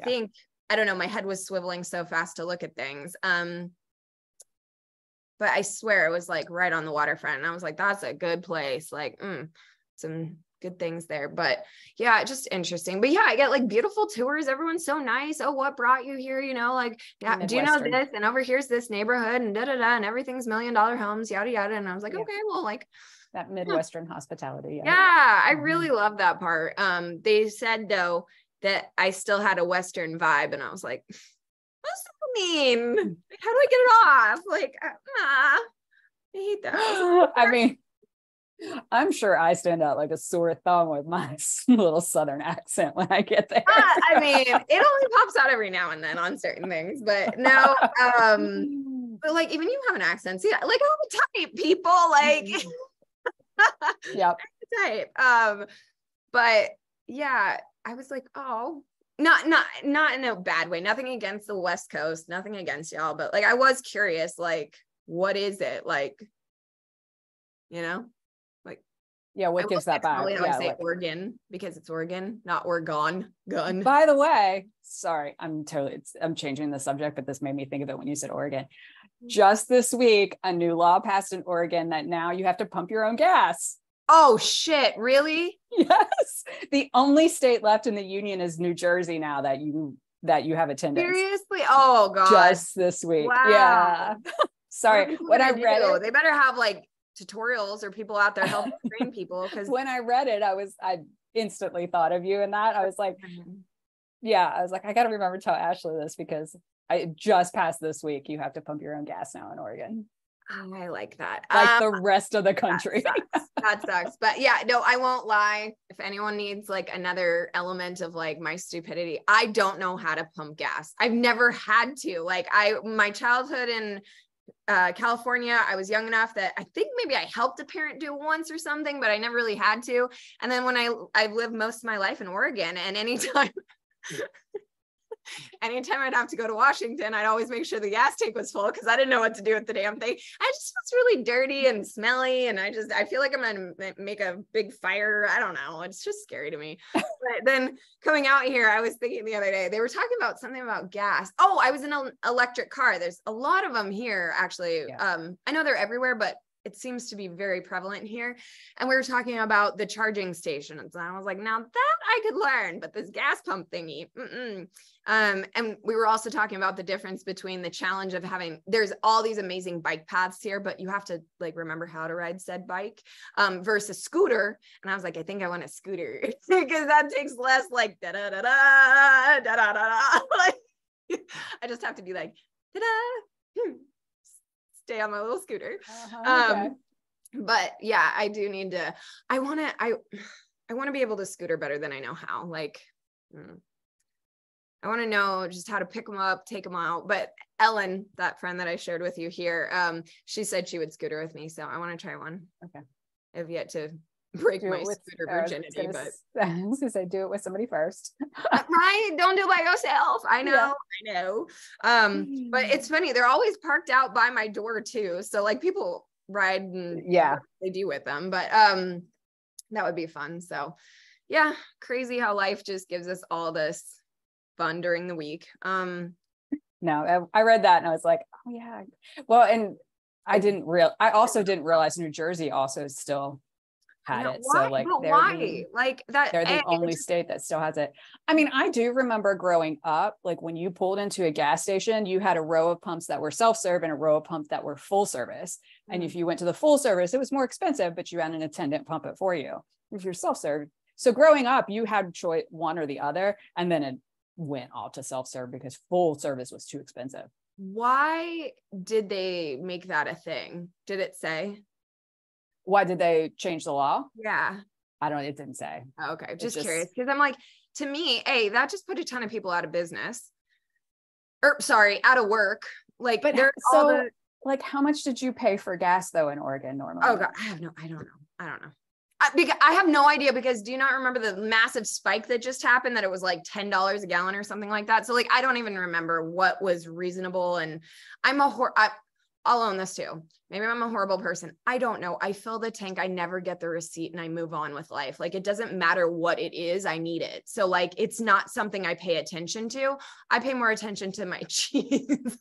A: think, I don't know, my head was swiveling so fast to look at things. But I swear it was like right on the waterfront. And I was like, that's a good place. Like, some good things there. But yeah, just interesting. But yeah, I get like beautiful tours. Everyone's so nice. Oh, what brought you here? You know, like, do you know this? And over here's this neighborhood and and everything's $1 million homes, yada, yada. And I was like, okay, well, like
B: that Midwestern hospitality.
A: Yeah. I really love that part. They said though that I still had a Western vibe. And I was like, what's that mean? How do I get it off? Like, I hate that.
B: I mean, I'm sure I stand out like a sore thumb with my little Southern accent when I get there.
A: I mean, it only pops out every now and then on certain things, but no. But like, even you have an accent, see, like I'm a type, people, like, type. But yeah, I was like, oh. Not in a bad way, nothing against the West Coast, nothing against y'all, but like I was curious, like what is it like, you know, like
B: what gives that back?
A: I say like, Oregon because it's Oregon, not Oregon. Gun.
B: By the way, sorry, I'm changing the subject, but this made me think of it when you said Oregon. Just this week, a new law passed in Oregon that now you have to pump your own gas.
A: Oh shit, really?
B: Yes. The only state left in the union is New Jersey now that you have attendance.
A: Seriously? Oh god.
B: Just this week. Wow. Yeah. Sorry. When I read it,
A: they better have like tutorials or people out there helping train people, because
B: when I read it, I instantly thought of you and that. I was like, I gotta remember to tell Ashley this because I just passed this week. You have to pump your own gas now in Oregon.
A: I like that.
B: Like the rest of the country.
A: That sucks. But yeah, no, I won't lie. If anyone needs like another element of like my stupidity, I don't know how to pump gas. I've never had to. Like my childhood in California, I was young enough that I think maybe I helped a parent do it once or something, but I never really had to. And then when I've lived most of my life in Oregon, and anytime I'd have to go to Washington, I'd always make sure the gas tank was full because I didn't know what to do with the damn thing. I just was really dirty and smelly, and I feel like I'm gonna make a big fire. I don't know. It's just scary to me. But then coming out here, I was thinking the other day, they were talking about something about gas. Oh, I was in an electric car. There's a lot of them here, actually. Yeah. I know they're everywhere, but it seems to be very prevalent here. And we were talking about the charging stations. And I was like, now that I could learn, but this gas pump thingy. And we were also talking about the difference between the challenge of there's all these amazing bike paths here, but you have to like remember how to ride said bike versus scooter. And I was like, I think I want a scooter because that takes less like da-da-da-da, da-da-da-da. Like I just have to be like, da-da. Stay on my little scooter. Okay. But yeah, I do need to, I want to be able to scooter better than I know how. Like, I want to know just how to pick them up, take them out. But Ellen, that friend that I shared with you here, she said she would scooter with me. So I want to try one.
B: Okay.
A: I've yet to break
B: Do
A: my
B: it with
A: scooter virginity,
B: but I was gonna say do it with somebody first.
A: Right? Don't do it by yourself. I know,
B: Yeah.
A: I know. But it's funny, they're always parked out by my door too. So like people ride and
B: Yeah,
A: they do with them, but that would be fun. So yeah, crazy how life just gives us all this fun during the week.
B: no, I read that and I was like, oh yeah. Well, and I also didn't realize New Jersey also still had it.
A: Why?
B: So like
A: But why? Like that,
B: they're the only state that still has it. I mean, I do remember growing up, like when you pulled into a gas station, you had a row of pumps that were self-serve and a row of pumps that were full service. And if you went to the full service, it was more expensive, but you had an attendant pump it for you. If you're self-serve. So growing up, you had choice one or the other, and then it went all to self-serve because full service was too expensive.
A: Why did they make that a thing? Did it say?
B: Why did they change the law?
A: Yeah.
B: I don't, it didn't say.
A: Okay. Just curious. Because I'm like, to me, hey, that just put a ton of people out of business. Or sorry, out of work. Like,
B: but
A: there's
B: so
A: all the,
B: like, how much did you pay for gas though in Oregon normally?
A: oh God, I don't know. Because I have no idea, because do you not remember the massive spike that just happened, that it was like $10 a gallon or something like that? So like, I don't even remember what was reasonable. And I'll own this too. Maybe I'm a horrible person. I don't know. I fill the tank. I never get the receipt and I move on with life. Like, it doesn't matter what it is. I need it. So like, it's not something I pay attention to. I pay more attention to my cheese.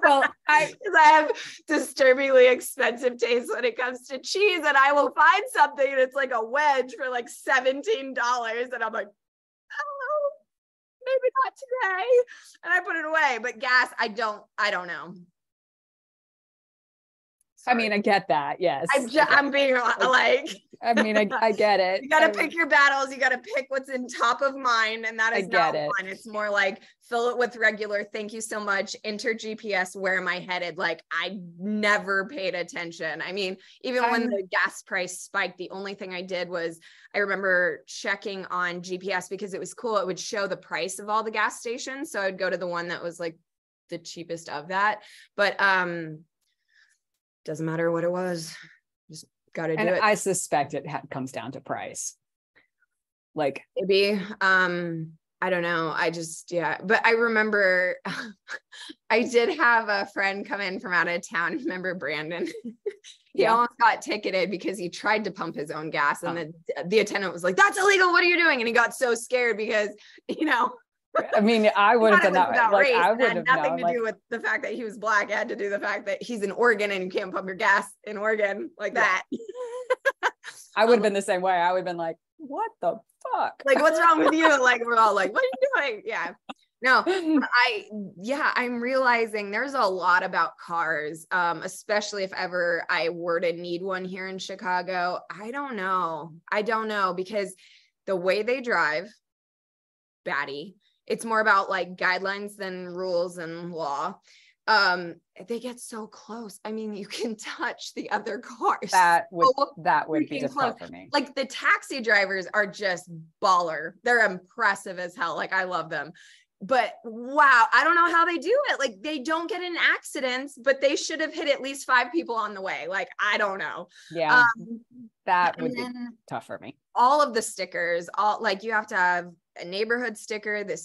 B: Well,
A: I have disturbingly expensive taste when it comes to cheese, and I will find something and it's like a wedge for like $17, and I'm like, oh, maybe not today, and I put it away. But gas, I don't know.
B: Sorry. I mean, I get that. Yes.
A: I'm being like,
B: I mean, I get it.
A: You got to pick your battles. You got to pick what's in top of mind. And that is not one. It's more like, fill it with regular. Thank you so much. Enter GPS. Where am I headed? Like, I never paid attention. I mean, even when the gas price spiked, the only thing I did was, I remember checking on GPS because it was cool. It would show the price of all the gas stations. So I would go to the one that was like the cheapest of that. But, doesn't matter what it was. Just got to do it.
B: I suspect it comes down to price. Like,
A: maybe, I don't know. But I remember I did have a friend come in from out of town. Remember Brandon? He almost got ticketed because he tried to pump his own gas, and the attendant was like, "That's illegal. What are you doing?" And he got so scared because,
B: I mean, I would have been that, like, I would have
A: nothing to do with the fact that he was Black. It had to do with the fact that he's in Oregon and you can't pump your gas in Oregon like that.
B: I would have been the same way. I would have been like, what the fuck?
A: Like, what's wrong with you? Like, we're all like, what are you doing? Yeah. No, I'm realizing there's a lot about cars, especially if ever I were to need one here in Chicago. I don't know, because the way they drive, batty. It's more about like guidelines than rules and law. They get so close. I mean, you can touch the other cars. That would be difficult for me. Like, the taxi drivers are just baller. They're impressive as hell. Like, I love them. But wow, I don't know how they do it. Like, they don't get in accidents, but they should have hit at least 5 people on the way. Like, I don't know.
B: Yeah. That would be tough for me.
A: All of the stickers, like, you have to have a neighborhood sticker, the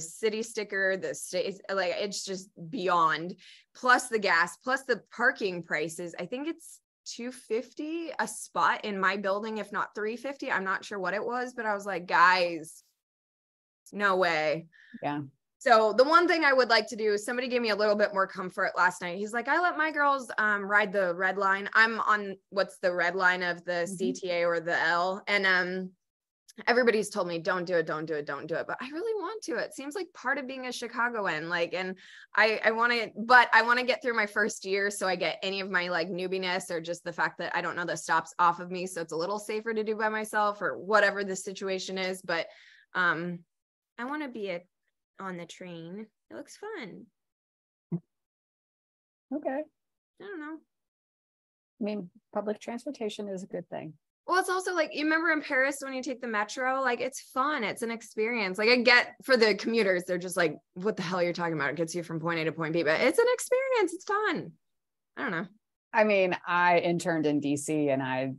A: city sticker, the state, like, it's just beyond, plus the gas, plus the parking prices. I think it's $250 a spot in my building, if not $350. I'm not sure what it was, but I was like, guys, no way.
B: Yeah.
A: So the one thing I would like to do, somebody gave me a little bit more comfort last night. He's like, I let my girls ride the red line. I'm on what's the red line of the CTA or the L. And everybody's told me, don't do it. But I really want to. It seems like part of being a Chicagoan. Like, and I want to get through my first year, so I get any of my like newbiness, or just the fact that I don't know the stops off of me. So it's a little safer to do by myself, or whatever the situation is. But I want to be on the train. It looks fun.
B: Okay.
A: I don't know.
B: I mean, public transportation is a good thing.
A: Well, it's also like, you remember in Paris when you take the metro, like it's fun. It's an experience. Like I get for the commuters, they're just like, what the hell are you talking about? It gets you from point A to point B, but it's an experience. It's fun. I don't know.
B: I mean, I interned in DC and I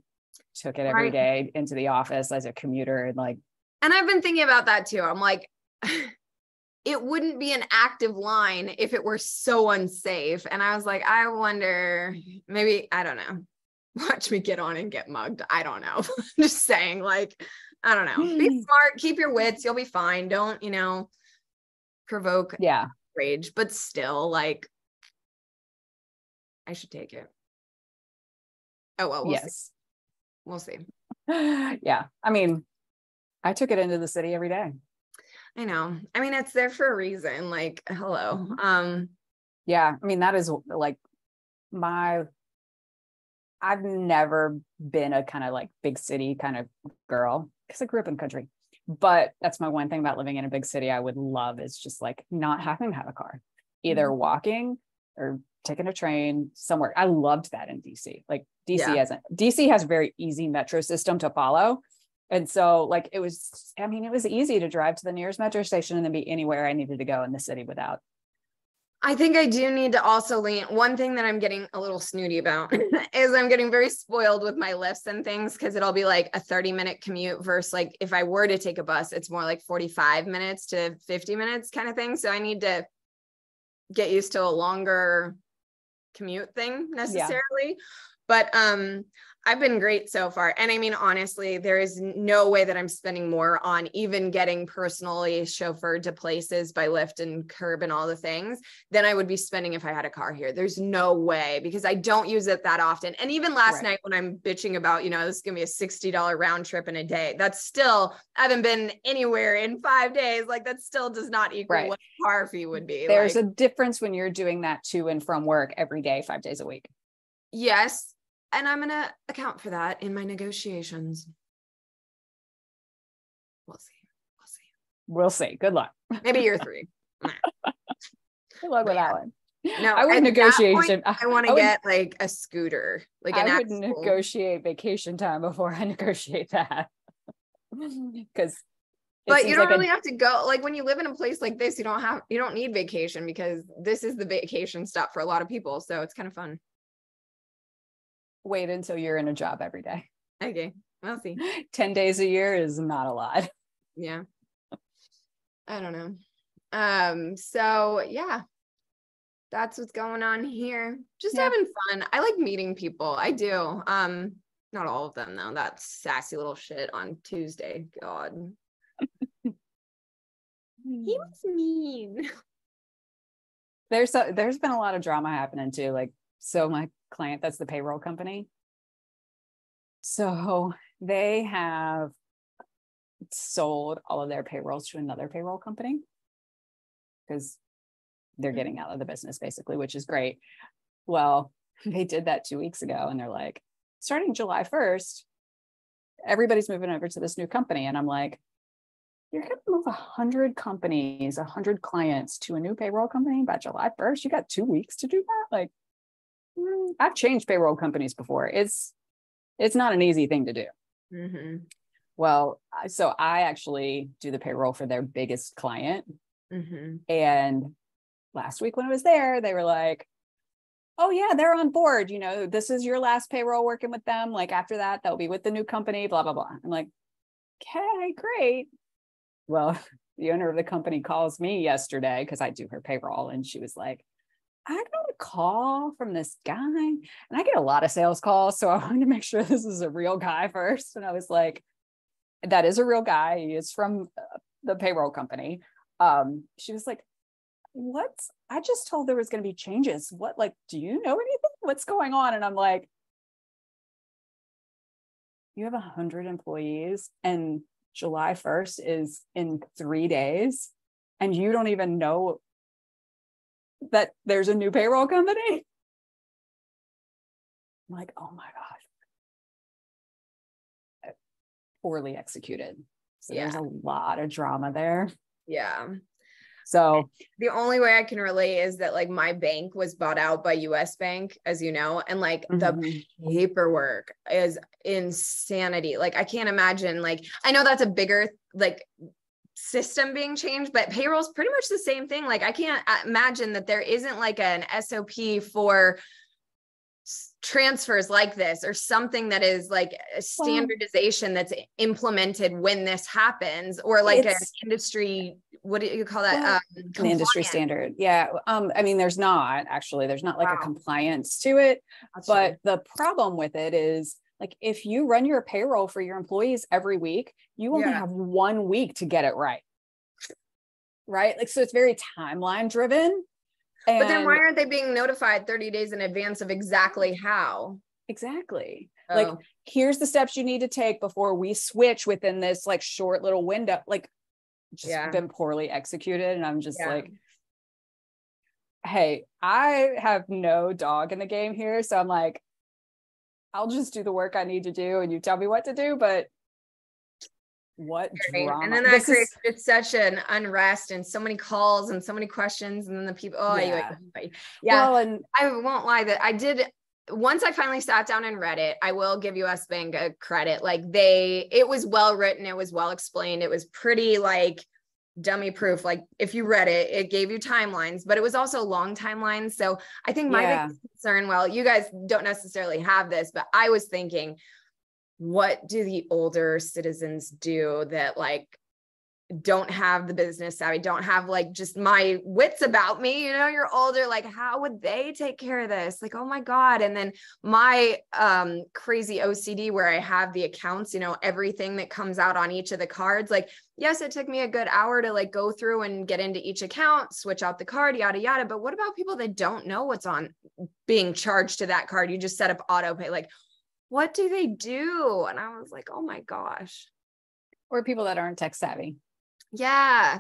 B: took it every day into the office as a commuter and like.
A: And I've been thinking about that too. I'm like, it wouldn't be an active line if it were so unsafe. And I was like, I wonder, maybe, I don't know. Watch me get on and get mugged. I don't know. I'm just saying, like, I don't know. Be smart, keep your wits, you'll be fine. Don't, provoke rage, but still, like, I should take it. Oh, well, we'll see.
B: Yeah. I mean, I took it into the city every day.
A: I know. I mean, it's there for a reason. Like, hello.
B: Yeah. I mean, that is like I've never been a kind of like big city kind of girl because I grew up in country, but that's my one thing about living in a big city I would love is just like not having to have a car, either walking or taking a train somewhere. I loved that in DC. Like DC has a very easy metro system to follow. And so like, it was easy to drive to the nearest metro station and then be anywhere I needed to go in the city without.
A: I think I do need to also lean. One thing that I'm getting a little snooty about is I'm getting very spoiled with my lifts and things because it'll be like a 30-minute commute versus like if I were to take a bus, it's more like 45 minutes to 50 minutes kind of thing. So I need to get used to a longer commute thing necessarily. But I've been great so far. And I mean, honestly, there is no way that I'm spending more on even getting personally chauffeured to places by Lyft and Curb and all the things than I would be spending if I had a car here. There's no way because I don't use it that often. And even last night when I'm bitching about, this is going to be a $60 round trip in a day, that's still, I haven't been anywhere in 5 days. Like that still does not equal what a car fee would be.
B: There's a difference when you're doing that to and from work every day, 5 days a week.
A: Yes. And I'm going to account for that in my negotiations.
B: We'll see. Good luck.
A: Maybe year 3.
B: Good luck with that one.
A: No,
B: I would negotiate.
A: I want to get like a scooter. Like
B: I would negotiate vacation time before I negotiate that. Because
A: but you don't really have to go, like when you live in a place like this, you don't need vacation because this is the vacation stop for a lot of people. So it's kind of fun.
B: Wait until you're in a job every day.
A: Okay, we'll see.
B: 10 days a year is not a lot.
A: Yeah. I don't know. So yeah, that's what's going on here. Just having fun. I like meeting people. I do. Not all of them though. That sassy little shit on Tuesday. God. He was mean.
B: There's been a lot of drama happening too. Like, so my client, that's the payroll company. So they have sold all of their payrolls to another payroll company because they're getting out of the business basically, which is great. Well, they did that 2 weeks ago and they're like, starting July 1st, everybody's moving over to this new company. And I'm like, you're going to move 100 companies, 100 clients to a new payroll company by July 1st. You got 2 weeks to do that. Like, I've changed payroll companies before. It's not an easy thing to do.
A: Mm-hmm.
B: Well, so I actually do the payroll for their biggest client.
A: Mm-hmm.
B: And last week when I was there, they were like, oh yeah, they're on board. This is your last payroll working with them. Like after that, they'll be with the new company, blah, blah, blah. I'm like, okay, great. Well, the owner of the company calls me yesterday because I do her payroll. And she was like, I got a call from this guy, and I get a lot of sales calls. So I wanted to make sure this is a real guy first. And I was like, that is a real guy. He is from the payroll company. She was like, I just told there was going to be changes. What, like, do you know anything? What's going on? And I'm like, you have 100 employees and July 1st is in 3 days and you don't even know that there's a new payroll company? I'm like, oh my gosh. Poorly executed. So there's a lot of drama there.
A: Yeah.
B: So
A: the only way I can relate is that like my bank was bought out by US Bank, as you know, and like the paperwork is insanity. Like I can't imagine, like, I know that's a bigger like system being changed, but payroll is pretty much the same thing. Like I can't imagine that there isn't like an SOP for transfers like this, or something that is like a standardization that's implemented when this happens, or like an industry, what do you call that?
B: An industry standard. Yeah. I mean, there's not like a compliance to it, but the problem with it is like, if you run your payroll for your employees every week, you only have 1 week to get it right. Right. Like, so it's very timeline driven.
A: But then why aren't they being notified 30 days in advance of exactly how?
B: Exactly. Like, here's the steps you need to take before we switch within this like short little window, like just been poorly executed. And I'm just like, hey, I have no dog in the game here. So I'm like, I'll just do the work I need to do and you tell me what to do. But what drama.
A: And then that creates just such an unrest and so many calls and so many questions. And then the people, well, and I won't lie that I did, once I finally sat down and read it, I will give US Bank a credit. Like it was well written. It was well explained. It was pretty like dummy proof. Like if you read it, it gave you timelines, but it was also long timelines. So I think my big concern, well, you guys don't necessarily have this, but I was thinking, what do the older citizens do that like don't have the business savvy, don't have like just my wits about me, you're older, like how would they take care of this? Like, oh my God. And then my crazy OCD where I have the accounts, everything that comes out on each of the cards. Like, yes, it took me a good hour to like go through and get into each account, switch out the card, yada, yada. But what about people that don't know what's on being charged to that card? You just set up auto pay. Like, what do they do? And I was like, oh my gosh.
B: Or people that aren't tech savvy.
A: Yeah.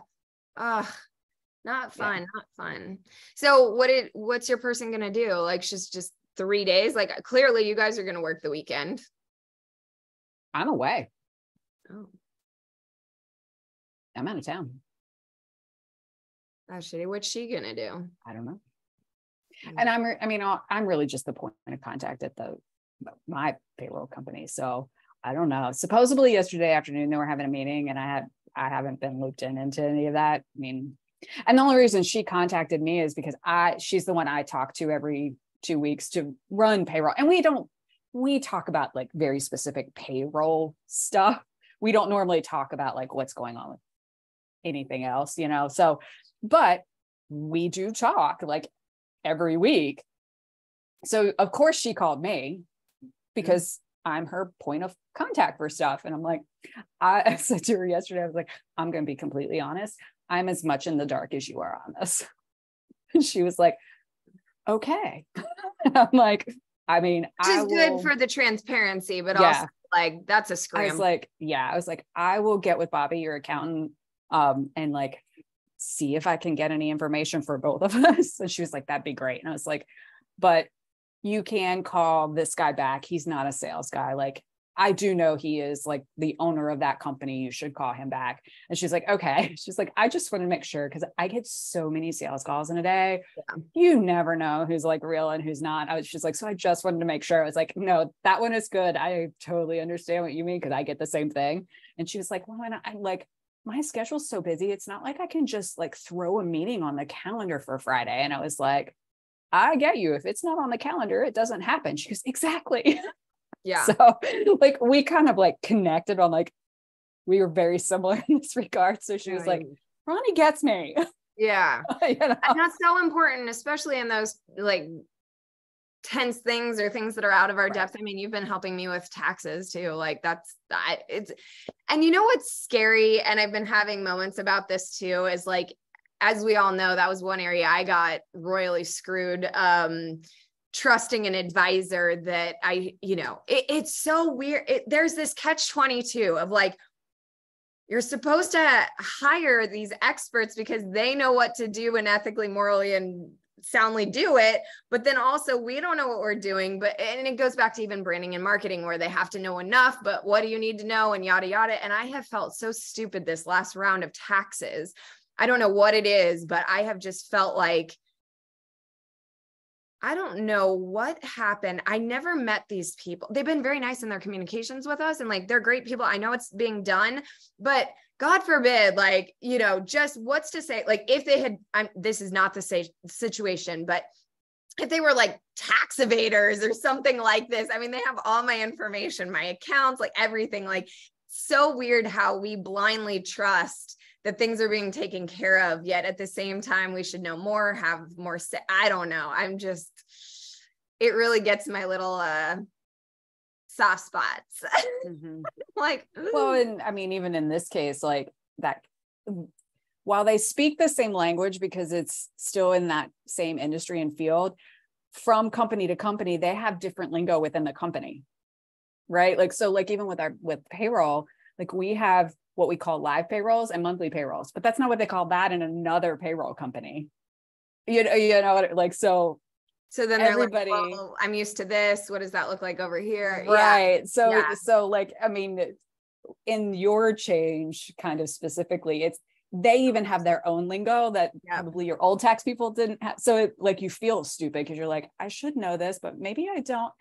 A: Ugh, not fun, not fun. So what's your person going to do? Like, she's just 3 days. Like, clearly you guys are going to work the weekend.
B: I'm away.
A: Oh,
B: I'm out of town.
A: That's shitty. What's she going to do?
B: I don't know. And I'm really just the point of contact at my payroll company. So I don't know. Supposedly yesterday afternoon, they were having a meeting and I haven't been looped into any of that. I mean, and the only reason she contacted me is because she's the one I talk to every 2 weeks to run payroll. And we talk about like very specific payroll stuff. We don't normally talk about like what's going on with anything else, so, but we do talk like every week. So of course she called me because I'm her point of contact for stuff. And I'm like, I said to her yesterday, I was like, I'm going to be completely honest. I'm as much in the dark as you are on this. And she was like, okay. I'm like, I mean,
A: which is good for the transparency, but also like, that's a scram.
B: I was like, I will get with Bobby, your accountant, and like, see if I can get any information for both of us. And she was like, that'd be great. And I was like, but you can call this guy back. He's not a sales guy. Like, I do know he is like the owner of that company. You should call him back. And she's like, okay. She's like, I just want to make sure, because I get so many sales calls in a day. Yeah. You never know who's like real and who's not. She's like, so I just wanted to make sure. I was like, no, that one is good. I totally understand what you mean, because I get the same thing. And she was like, well, I'm like, my schedule's so busy. It's not like I can just like throw a meeting on the calendar for Friday. And I was like, I get you. If it's not on the calendar, it doesn't happen. She goes, exactly. Yeah. So like, we kind of like connected on like, we were very similar in this regard. So she was like, Ronnie gets me.
A: Yeah. And that's so important, especially in those like tense things or things that are out of our depth. I mean, you've been helping me with taxes too. Like and you know, what's scary. And I've been having moments about this too, is like, as we all know, that was one area I got royally screwed. Trusting an advisor that it's so weird. There's this catch-22 of like, you're supposed to hire these experts because they know what to do and ethically, morally, and soundly do it. But then also we don't know what we're doing. And it goes back to even branding and marketing, where they have to know enough, but what do you need to know, and yada, yada. And I have felt so stupid this last round of taxes, I don't know what it is, but I have just felt like, I don't know what happened. I never met these people. They've been very nice in their communications with us, and like, they're great people. I know it's being done, but God forbid, like, you know, just what's to say, like, if they had, this is not the situation, but if they were like tax evaders or something like this, I mean, they have all my information, my accounts, like everything. Like, so weird how we blindly trust that things are being taken care of, yet at the same time, we should know more, have more. I don't know. It really gets my little soft spots.
B: Mm-hmm.
A: Like,
B: well, and I mean, even in this case, like that, while they speak the same language because it's still in that same industry and field, from company to company, they have different lingo within the company, right? Like, so like even with payroll, like we have what we call live payrolls and monthly payrolls, but that's not what they call that in another payroll company. You know, like, so
A: then
B: everybody,
A: they're like, well, I'm used to this. What does that look like over here?
B: Right.
A: Yeah.
B: So like, I mean, in your change kind of specifically, they even have their own lingo that probably your old tax people didn't have. So like, you feel stupid because you're like, I should know this, but maybe I don't.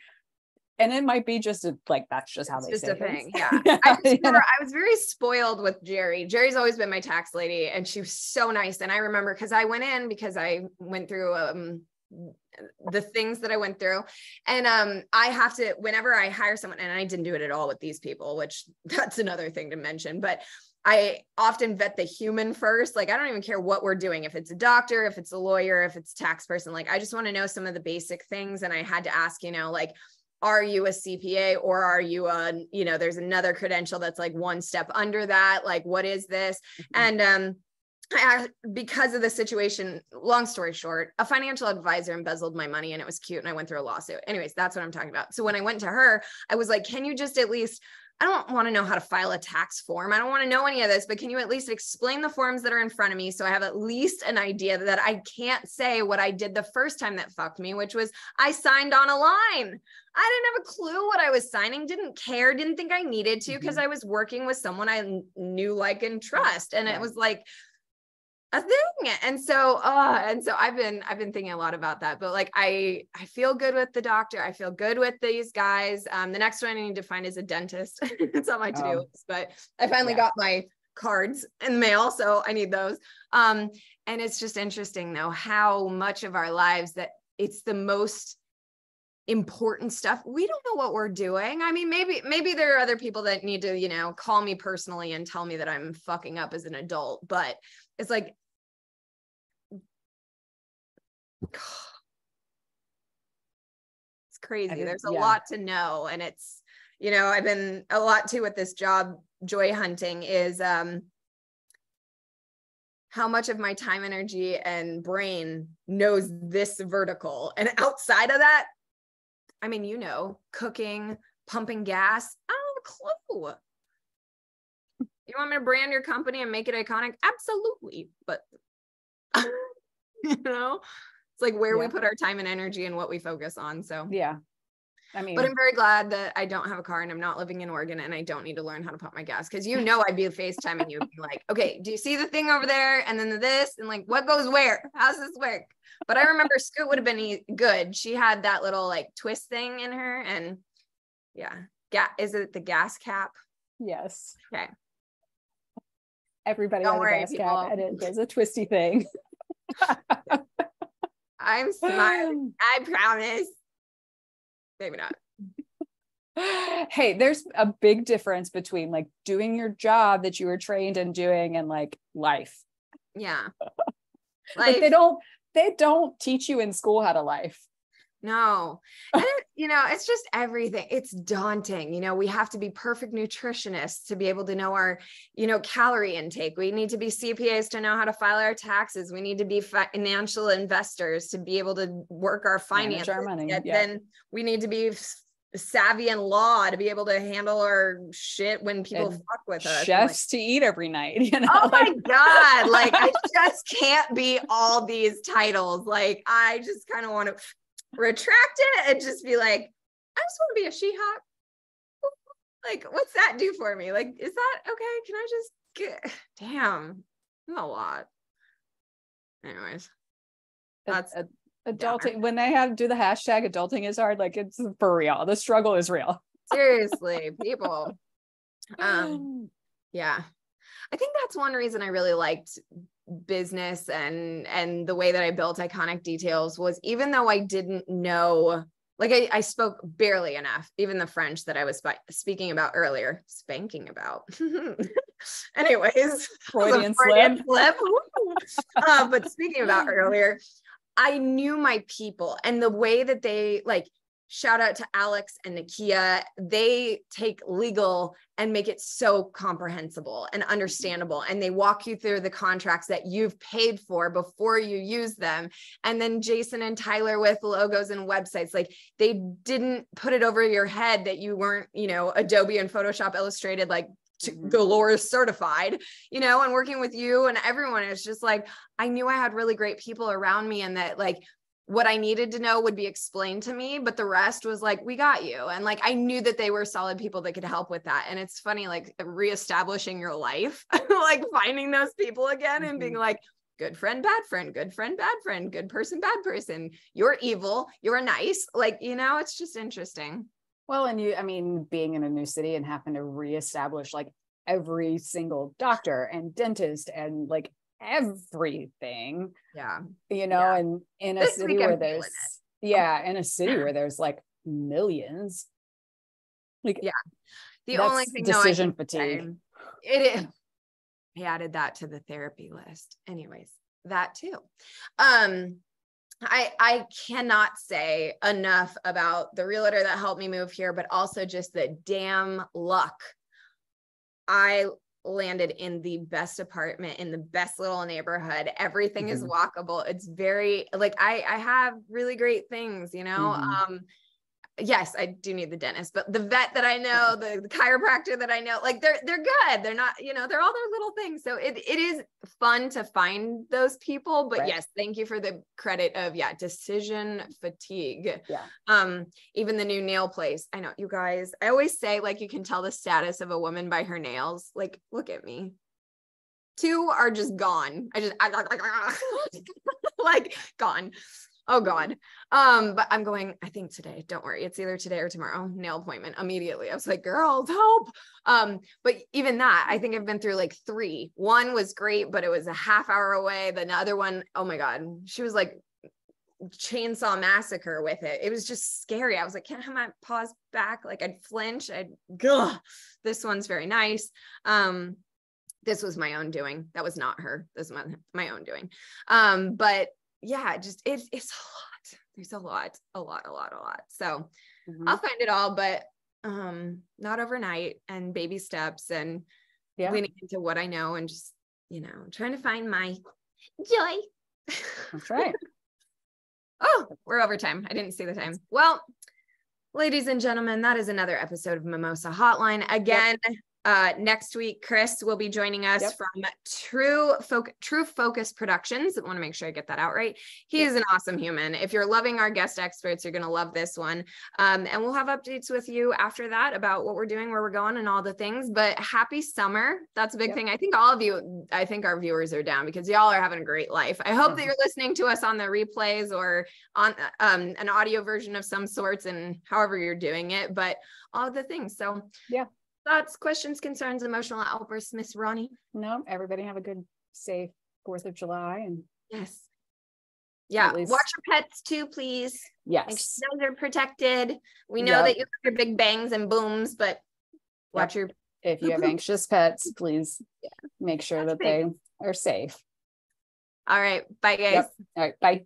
B: And it might be just like, that's just how they say
A: a thing.
B: things.
A: Yeah. I just remember I was very spoiled with Jerry. Jerry's always been my tax lady, and she was so nice. And I remember because I went in because I went through the things that I went through. And I have to, whenever I hire someone, and I didn't do it at all with these people, which that's another thing to mention, but I often vet the human first. Like, I don't even care what we're doing. If it's a doctor, if it's a lawyer, if it's a tax person, like, I just want to know some of the basic things. And I had to ask, you know, like, are you a CPA or are you there's another credential that's like one step under that? Like, what is this? Mm-hmm. And, because of the situation, long story short, a financial advisor embezzled my money and it was cute. And I went through a lawsuit. Anyways, that's what I'm talking about. So when I went to her, I was like, can you just at least, I don't want to know how to file a tax form. I don't want to know any of this, but can you at least explain the forms that are in front of me so I have at least an idea that I can't say what I did the first time that fucked me, which was I signed on a line. I didn't have a clue what I was signing, didn't care, didn't think I needed to because I was working with someone I knew, like, and trust. And it was like a thing. And so I've been thinking a lot about that, but like, I feel good with the doctor. I feel good with these guys. The next one I need to find is a dentist. It's on my to-do list, but I finally got my cards in the mail. So I need those. And it's just interesting though, how much of our lives that it's the most important stuff. We don't know what we're doing. I mean, maybe there are other people that need to, you know, call me personally and tell me that I'm fucking up as an adult, but it's like, it's crazy. There's a lot to know. And it's, you know, I've been a lot too with this job, joy hunting, is how much of my time, energy, and brain knows this vertical. And outside of that, I mean, you know, cooking, pumping gas, I don't have a clue. You want me to brand your company and make it iconic? Absolutely. But, you know, it's like where we put our time and energy and what we focus on. So,
B: yeah. I mean,
A: but I'm very glad that I don't have a car and I'm not living in Oregon and I don't need to learn how to pump my gas. Cause you know, I'd be FaceTiming you and be like, okay, do you see the thing over there? And then this, and like, what goes where? How's this work? But I remember Scoot would have been good. She had that little like twist thing in her, and is it the gas cap?
B: Yes.
A: Okay.
B: Everybody has a gas cap and it does a twisty thing.
A: I'm smiling. I promise. Maybe not.
B: Hey, there's a big difference between like doing your job that you were trained in doing and like life.
A: Yeah.
B: Like they don't teach you in school how to life.
A: No. And you know, it's just everything. It's daunting. You know, we have to be perfect nutritionists to be able to know our, you know, calorie intake. We need to be CPAs to know how to file our taxes. We need to be financial investors to be able to work our finances.
B: Manage our money.
A: Then we need to be savvy in law to be able to handle our shit when people fuck with us.
B: Chefs to eat every night, you know?
A: Oh my God. Like, I just can't be all these titles. Like, I just kind of want to retract it and just be like, I just want to be a She-Hulk. Like, what's that do for me? Like, is that okay? Can I just get, damn, that's a lot. Anyways, that's
B: adulting. When they do the hashtag adulting is hard, like it's for real. The struggle is real.
A: Seriously, people. Yeah. I think that's one reason I really liked business and the way that I built Iconic Details was, even though I didn't know, like I spoke barely enough, even the French that I was speaking about earlier, spanking about. Anyways,
B: Freudian slip.
A: But speaking about earlier, I knew my people and the way that they, like, shout out to Alex and Nakia. They take legal and make it so comprehensible and understandable. And they walk you through the contracts that you've paid for before you use them. And then Jason and Tyler with logos and websites, like they didn't put it over your head that you weren't, you know, Adobe and Photoshop Illustrated, like galore certified, you know, and working with you and everyone is just like, I knew I had really great people around me and that like, what I needed to know would be explained to me, but the rest was like, we got you. And like, I knew that they were solid people that could help with that. And it's funny, like reestablishing your life, like finding those people again and being like, good friend, bad friend, good friend, bad friend, good person, bad person. You're evil. You're nice. Like, you know, it's just interesting.
B: Well, and I mean, being in a new city and having to reestablish like every single doctor and dentist and like everything, you know, and in a city where there's in a city where there's like millions, like
A: the only thing
B: decision fatigue.
A: It is. I added that to the therapy list. Anyways, that too. I cannot say enough about the realtor that helped me move here, but also just the damn luck. I landed in the best apartment in the best little neighborhood. Everything is walkable. It's very like, I have really great things, you know? Yes, I do need the dentist, but the vet that I know, the chiropractor that I know, like they're good. They're not, you know, they're all their little things. So it is fun to find those people, but yes, thank you for the credit of, decision fatigue. Even the new nail place. I know you guys, I always say like, you can tell the status of a woman by her nails. Like, look at me. 2 are just gone. Like gone. Oh God. But I'm going, I think today, don't worry. It's either today or tomorrow, nail appointment immediately. I was like, girls, help. But even that, I think I've been through like 3. One was great, but it was a half hour away. The other one, oh my God, she was like chainsaw massacre with it. It was just scary. I was like, can't I have my paws back? Like I'd flinch. This one's very nice. This was my own doing. That was not her. This was my own doing. But yeah, just it's a lot. There's a lot. So I'll find it all, but not overnight, and baby steps and leaning into what I know and just, you know, trying to find my joy.
B: That's right.
A: Oh, we're over time. I didn't see the time. Well, ladies and gentlemen, that is another episode of Mimosa Hotline. Again, next week, Chris will be joining us from True Focus Productions. I want to make sure I get that out right. He is an awesome human. If you're loving our guest experts, you're going to love this one. And we'll have updates with you after that about what we're doing, where we're going, and all the things. But happy summer. That's a big thing. I think all of you, I think our viewers are down because y'all are having a great life. I hope that you're listening to us on the replays or on an audio version of some sorts, and however you're doing it, but all the things. So thoughts, questions, concerns, emotional outbursts, Miss Ronnie?
B: No, everybody have a good, safe 4th of July. And
A: watch your pets too, please.
B: Yes.
A: Make sure they're protected. We know that you have your big bangs and booms, but watch your...
B: If you have anxious pets, please make sure that they are safe.
A: All right. Bye, guys.
B: All right. Bye.